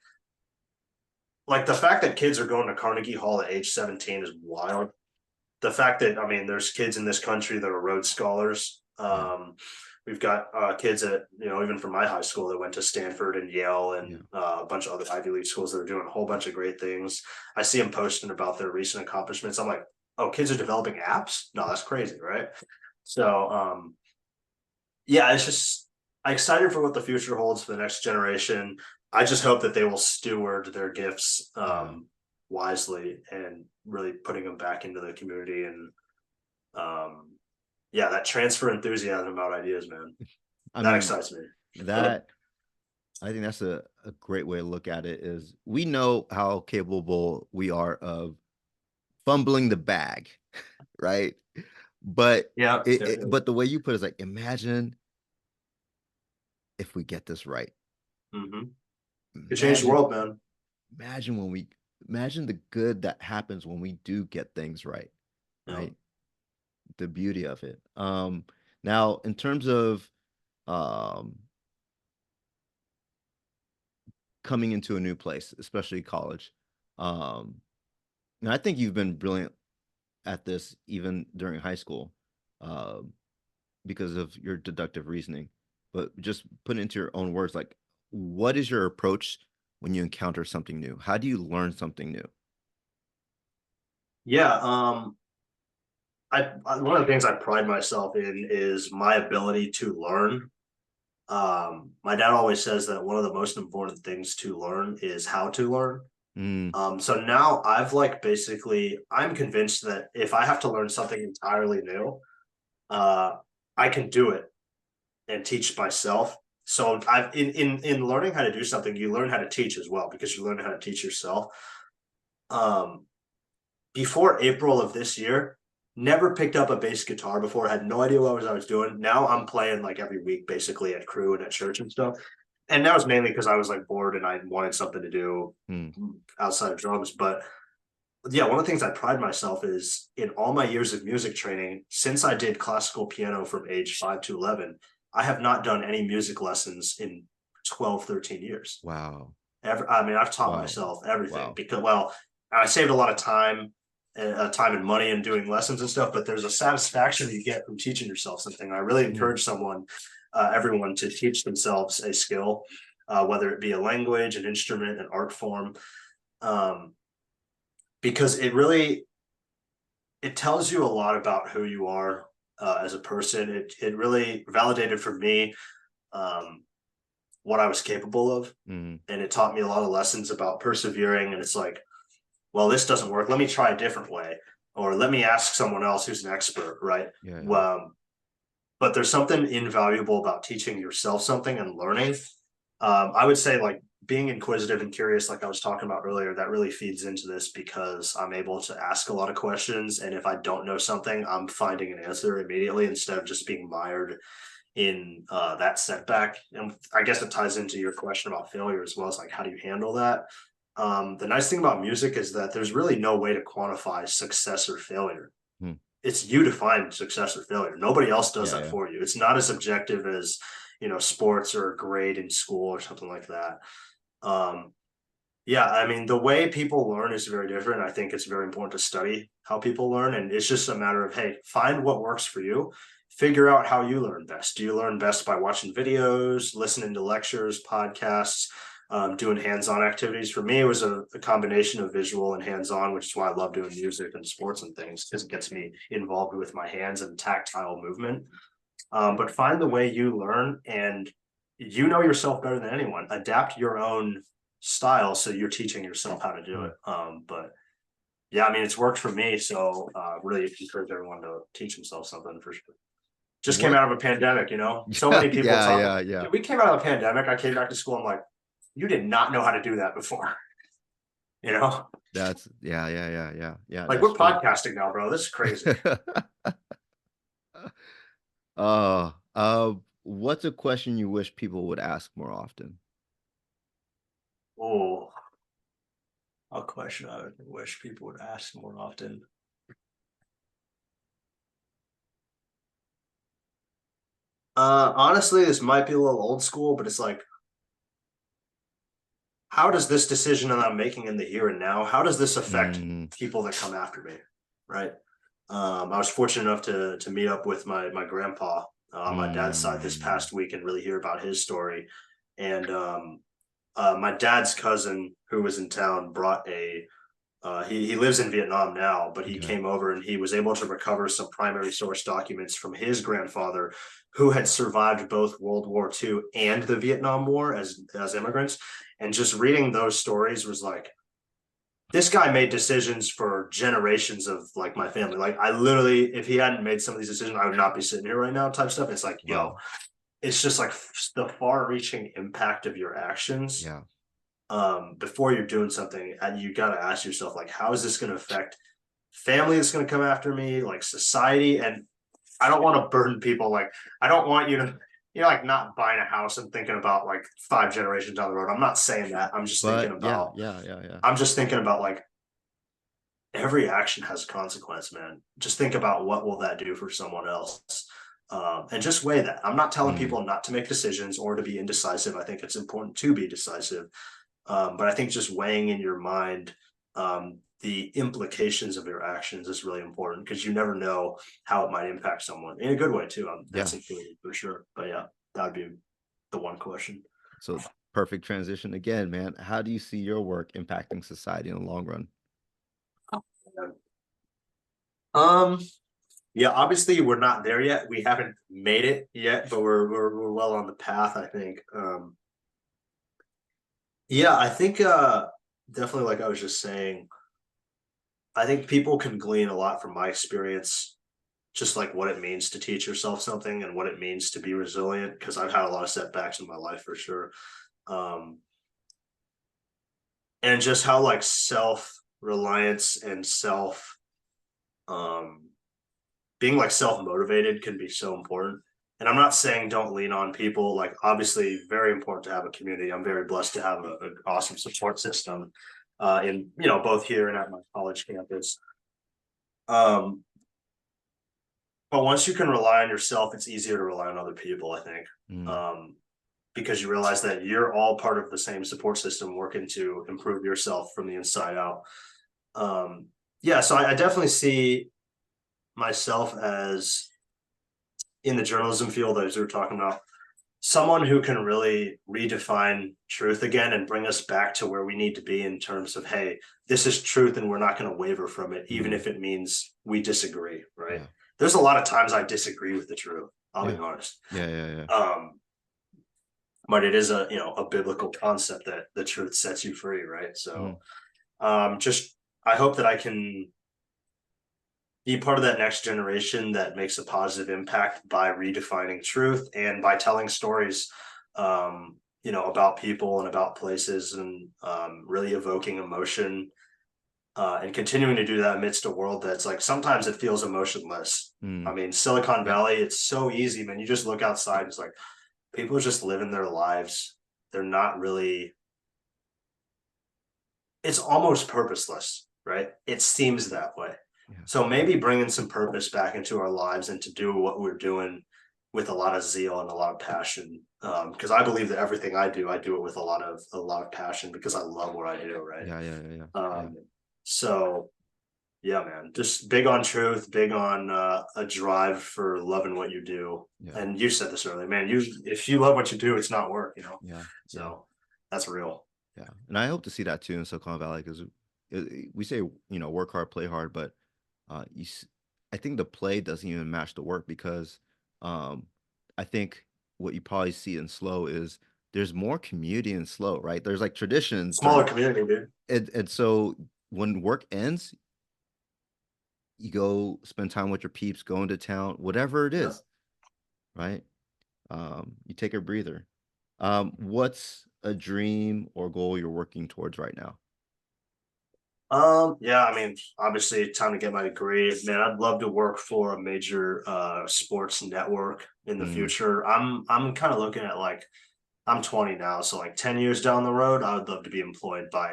the fact that kids are going to Carnegie Hall at age 17 is wild. The fact that, I mean, there's kids in this country that are Rhodes Scholars. Yeah, We've got kids at, even from my high school that went to Stanford and Yale yeah. and a bunch of other Ivy League schools that are doing a whole bunch of great things. I see them posting about their recent accomplishments. I'm like, oh, kids are developing apps? No, that's crazy, right? So, yeah, it's just, I'm excited for what the future holds for the next generation. I just hope that they will steward their gifts Yeah. wisely and really putting them back into the community. And um, yeah, that transfer enthusiasm about ideas, man, I that mean, excites me. that I think that's a great way to look at it is we know how capable we are of fumbling the bag, right? But Yeah, but the way you put it is like, imagine if we get this right. mm-hmm. Could change the Imagine, world, man. imagine when we imagine the good that happens when we do get things right, Yeah. right? The beauty of it. Now in terms of um coming into a new place, especially college, um, and I think you've been brilliant at this even during high school, um, because of your deductive reasoning. But just put it into your own words, like, what is your approach when you encounter something new? How do you learn something new? Yeah. One of the things I pride myself in is my ability to learn. My dad always says that one of the most important things to learn is how to learn. Mm, So now I've like basically, I'm convinced that if I have to learn something entirely new, uh, I can do it and teach myself. So I've in learning how to do something, you learn how to teach as well because you learn how to teach yourself. Um, Before April of this year, never picked up a bass guitar before, had no idea what I was doing. Now I'm playing like every week, basically at crew and at church and stuff. And that was mainly because I was like bored and I wanted something to do mm, outside of drums. But yeah, one of the things I pride myself is in all my years of music training, since I did classical piano from age 5 to 11, I have not done any music lessons in 12, 13 years. wow. I mean, I've taught Wow. myself everything Wow. because, well, I saved a lot of time and money in doing lessons and stuff, but there's a satisfaction you get from teaching yourself something. I really Mm. encourage everyone to teach themselves a skill, whether it be a language, an instrument, an art form, um, because it tells you a lot about who you are as a person. It really validated for me um, what I was capable of, Mm. and it taught me a lot of lessons about persevering. And it's like, well, this doesn't work. Let me try a different way, or let me ask someone else who's an expert, right? Yeah. Yeah. But there's something invaluable about teaching yourself something and learning. I would say like being inquisitive and curious, like I was talking about earlier, that really feeds into this because I'm able to ask a lot of questions. And if I don't know something, I'm finding an answer immediately instead of just being mired in that setback. And I guess it ties into your question about failure as well as like, how do you handle that? The nice thing about music is that there's really no way to quantify success or failure. Mm. It's you define success or failure. Nobody else does Yeah. that Yeah. for you. It's not as objective as, sports or a grade in school or something like that. Um, yeah, I mean, the way people learn is very different. I think it's very important to study how people learn. And it's just a matter of, hey, find what works for you, figure out how you learn best. Do you learn best by watching videos, listening to lectures, podcasts, doing hands-on activities? For me, it was a combination of visual and hands-on, which is why I love doing music and sports and things, because it gets me involved with my hands and tactile movement. But find the way you learn, and you know yourself better than anyone. Adapt your own style so you're teaching yourself how to do Mm. it. But yeah, I mean, it's worked for me. So really encourage everyone to teach themselves something for sure. Just came What? out of a pandemic, so many people Yeah. talk. Yeah. Yeah. Dude, we came out of a pandemic. I came back to school. I'm like, you did not know how to do that before, you know? That's yeah. Yeah. Yeah. Yeah. Yeah. Like That's we're true. podcasting now, bro. This is crazy. What's a question you wish people would ask more often? Oh, a question I wish people would ask more often. Honestly, this might be a little old school, but it's like, how does this decision that I'm making in the here and now, how does this affect Mm. people that come after me? Right. I was fortunate enough to meet up with my grandpa on my dad's side this Mm. past week and really hear about his story. And my dad's cousin who was in town brought he lives in Vietnam now, but he Okay. came over and he was able to recover some primary source documents from his grandfather who had survived both World War II and the Vietnam War as immigrants. And just reading those stories was like, this guy made decisions for generations of like my family. Like I literally, if he hadn't made some of these decisions, I would not be sitting here right now type stuff. It's like, yo, Wow. it's just like the far reaching impact of your actions Yeah. before you're doing something. And you got to ask yourself, like, how is this going to affect family that's going to come after me, like society? And I don't want to burden people. Like, I don't want you to, like not buying a house and thinking about like 5 generations down the road. I'm not saying that. But yeah. Yeah. Yeah. Yeah. I'm just thinking about like every action has a consequence, man. Just think about what will that do for someone else. And just weigh that. I'm not telling Mm. people not to make decisions or to be indecisive. I think it's important to be decisive. But I think just weighing in your mind the implications of your actions is really important because you never know how it might impact someone in a good way too. Yeah. That's included for sure. But yeah, that would be the one question. So perfect transition again, man. How do you see your work impacting society in the long run? Um, yeah, obviously we're not there yet. We haven't made it yet, but we're well on the path, I think. Yeah, I think definitely like I was just saying, I think people can glean a lot from my experience, just like what it means to teach yourself something and what it means to be resilient, because I've had a lot of setbacks in my life for sure. Um, and just how like self-reliance and um being like self-motivated can be so important. And I'm not saying don't lean on people. Like obviously very important to have a community. I'm very blessed to have an awesome support system in both here and at my college campus. Um, but once you can rely on yourself, it's easier to rely on other people, I think. Mm. Um, because you realize that you're all part of the same support system working to improve yourself from the inside out. Yeah, so I definitely see myself as in the journalism field, as we were talking about, someone who can really redefine truth again and bring us back to where we need to be in terms of, hey, this is truth and we're not going to waver from it, even if it means we disagree, right? Yeah. There's a lot of times I disagree with the truth, I'll Yeah. be honest. Yeah. But it is a biblical concept that the truth sets you free, right? Hmm. So just I hope that I can be part of that next generation that makes a positive impact by redefining truth and by telling stories, about people and about places, and really evoking emotion, and continuing to do that amidst a world that's like sometimes it feels emotionless. I Mm. mean, Silicon Yeah. Valley, it's so easy, man. You just look outside, it's like people are just living their lives. They're not really, it's almost purposeless, right? It seems that way. Yeah. So maybe bringing some purpose back into our lives and to do what we're doing with a lot of zeal and a lot of passion. Because I believe that everything I do it with a lot of passion because I love what I do, right? Yeah. So yeah, man, just big on truth, big on a drive for loving what you do. Yeah. And you said this earlier, man. If you love what you do, it's not work. Yeah. Yeah. So that's real. Yeah. And I hope to see that too in Silicon Valley because we say, work hard, play hard, but I think the play doesn't even match the work because um, I think what you probably see in slow is there's more community in slow, right? There's like traditions Smaller during, community, dude. and so when work ends, you go spend time with your peeps, go into town, whatever it Yeah. is, right? You take a breather. What's a dream or goal you're working towards right now? Yeah, I mean, obviously, time to get my degree. Man, I'd love to work for a major sports network in the Mm, future. I'm kind of looking at like I'm 20 now, so like 10 years down the road, I would love to be employed by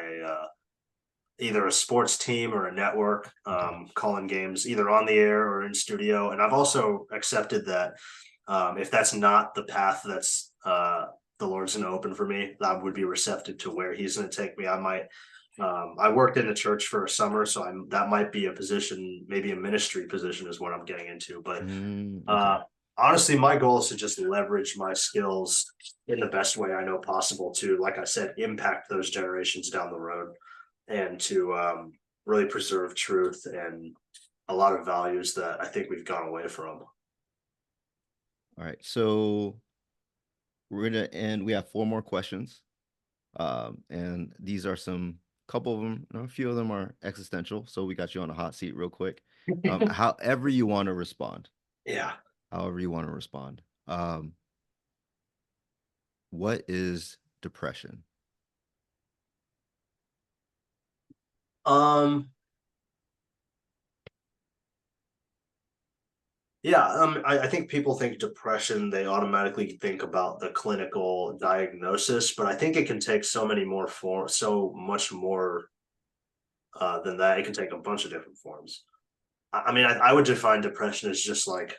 either a sports team or a network, okay. calling games either on the air or in studio. And I've also accepted that if that's not the path that's the Lord's going to open for me, I would be receptive to where He's going to take me. I might. I worked in the church for a summer, so that might be a position, maybe a ministry position, is what I'm getting into. But Okay. uh, honestly, my goal is to just leverage my skills in the best way I know possible to, like I said, impact those generations down the road and to really preserve truth and a lot of values that I think we've gone away from. All right. So we're gonna end. We have four more questions. And these are some couple of them, a few of them are existential. So we got you on a hot seat real quick. However you want to respond. Yeah. However you want to respond. What is depression? Um. Yeah. I think people think depression, they automatically think about the clinical diagnosis, but I think it can take so many more forms, so much more than that. It can take a bunch of different forms. I mean, I would define depression as just like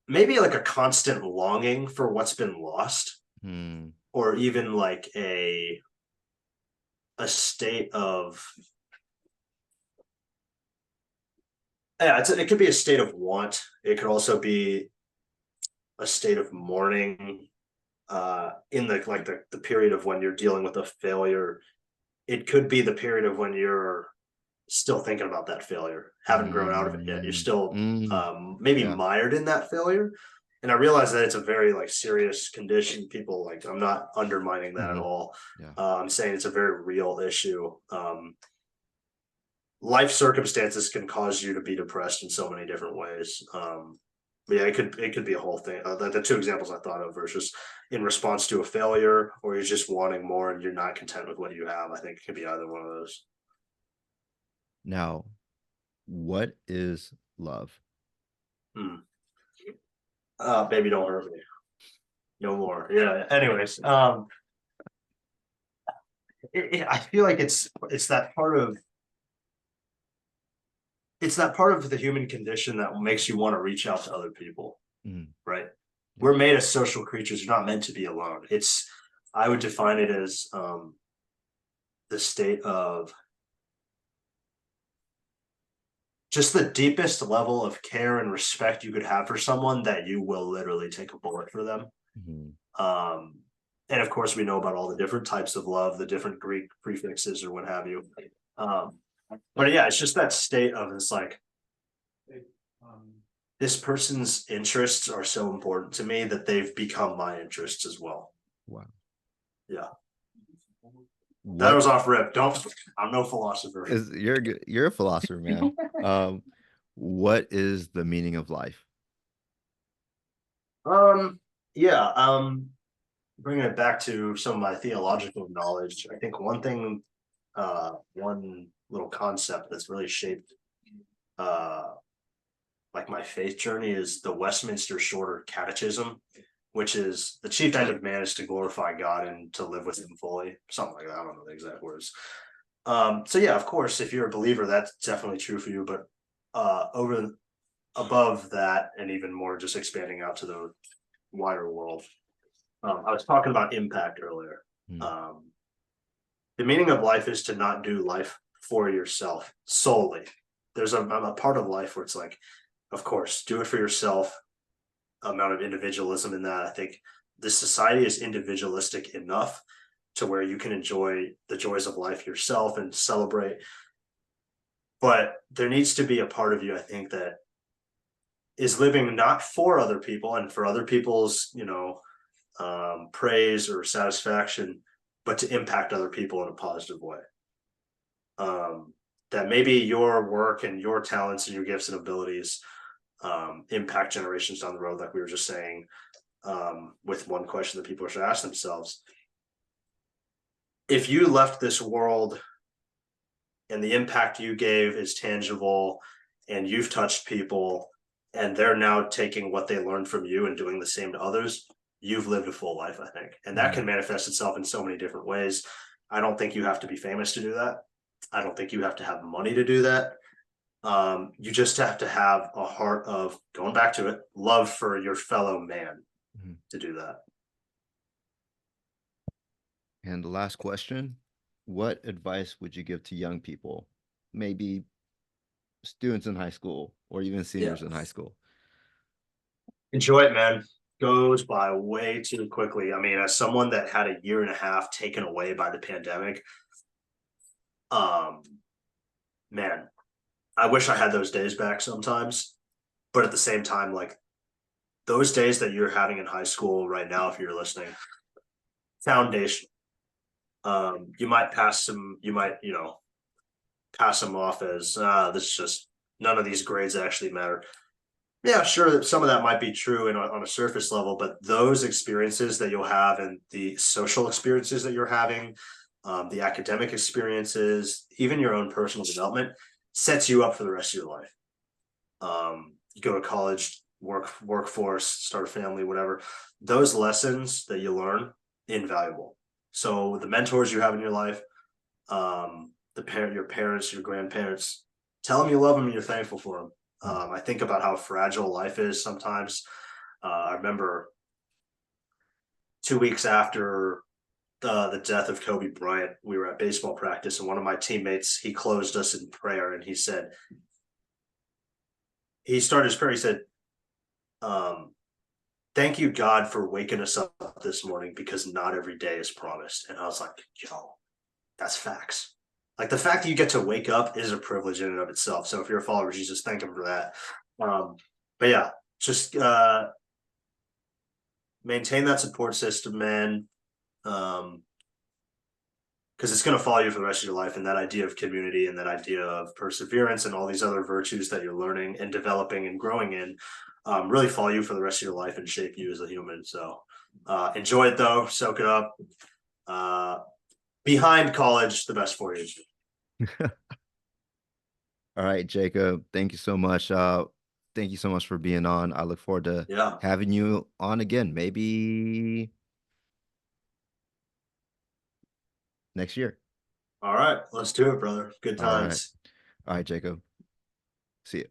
maybe like a constant longing for what's been lost, Hmm. or even like a state of, yeah, it could be a state of want. It could also be a state of mourning, in the period of when you're dealing with a failure. It could be the period of when you're still thinking about that failure, haven't grown out of it yet. You're Mm, still mm, maybe yeah. mired in that failure. And I realize that it's a very like serious condition. People, like, I'm not undermining that at Hmm. all. Yeah. I'm saying it's a very real issue. Life circumstances can cause you to be depressed in so many different ways. But yeah, it could be a whole thing. The two examples I thought of were just in response to a failure, or you're just wanting more and you're not content with what you have. I think it could be either one of those. Now, what is love? Hmm. Baby, don't hurt me no more. Yeah. Anyways, I feel like it's that part of the human condition that makes you want to reach out to other people, Mm, right? we're made as social creatures. You're not meant to be alone. I would define it as the state of just the deepest level of care and respect you could have for someone, that you will literally take a bullet for them. And of course, we know about all the different types of love, the different Greek prefixes or what have you. But yeah, it's just that state of this like, this person's interests are so important to me that they've become my interests as well. Wow. Yeah. That What was off rip. I'm no philosopher. you're a philosopher, man. What is the meaning of life? Yeah. Bringing it back to some of my theological knowledge, I think one little concept that's really shaped like my faith journey is the Westminster Shorter Catechism, which is the chief end of man is to glorify God and to live with him fully. Something like that. I don't know the exact words. So yeah, of course, if you're a believer, that's definitely true for you. But above that, and even more, just expanding out to the wider world. I was talking about impact earlier. The meaning of life is to not do life for yourself solely. There's a part of life where it's like, of course, do it for yourself. Amount of individualism in that. I think this society is individualistic enough to where you can enjoy the joys of life yourself and celebrate. But there needs to be a part of you, I think, that is living not for other people and for other people's, praise or satisfaction, but to impact other people in a positive way. That maybe your work and your talents and your gifts and abilities impact generations down the road, like we were just saying, with one question that people should ask themselves. If you left this world and the impact you gave is tangible and you've touched people and they're now taking what they learned from you and doing the same to others, you've lived a full life, I think. And that can manifest itself in so many different ways. I don't think you have to be famous to do that. I don't think you have to have money to do that. You just have to have a heart of, going back to it, love for your fellow man to do that. And the last question, what advice would you give to young people, maybe students in high school or even seniors in high school? Enjoy it, man. Goes by way too quickly. I mean, as someone that had a year and a half taken away by the pandemic, man, I wish I had those days back sometimes. But at the same time, like those days that you're having in high school right now, if you're listening, foundation. You might pass them, pass them off as this is just, none of these grades actually matter. Yeah, sure, that some of that might be true on a surface level, but those experiences that you'll have and the social experiences that you're having, the academic experiences, even your own personal development, sets you up for the rest of your life. You go to college, workforce, start a family, whatever. Those lessons that you learn, invaluable. So the mentors you have in your life, your parents, your grandparents, tell them you love them and you're thankful for them. I think about how fragile life is sometimes. I remember 2 weeks after the death of Kobe Bryant, we were at baseball practice, and one of my teammates, he closed us in prayer, and he started his prayer. He said, thank you, God, for waking us up this morning, because not every day is promised. And I was like, yo, that's facts. Like the fact that you get to wake up is a privilege in and of itself. So if you're a follower of Jesus, thank him for that. But yeah, just maintain that support system, man. Because it's going to follow you for the rest of your life. And that idea of community and that idea of perseverance and all these other virtues that you're learning and developing and growing in really follow you for the rest of your life and shape you as a human. So enjoy it though, soak it up. Behind college, the best 4 years. All right, Jacob, thank you so much. Thank you so much for being on. I look forward to having you on again, maybe next year. All right, let's do it, brother. Good times. All right, Jacob. See you.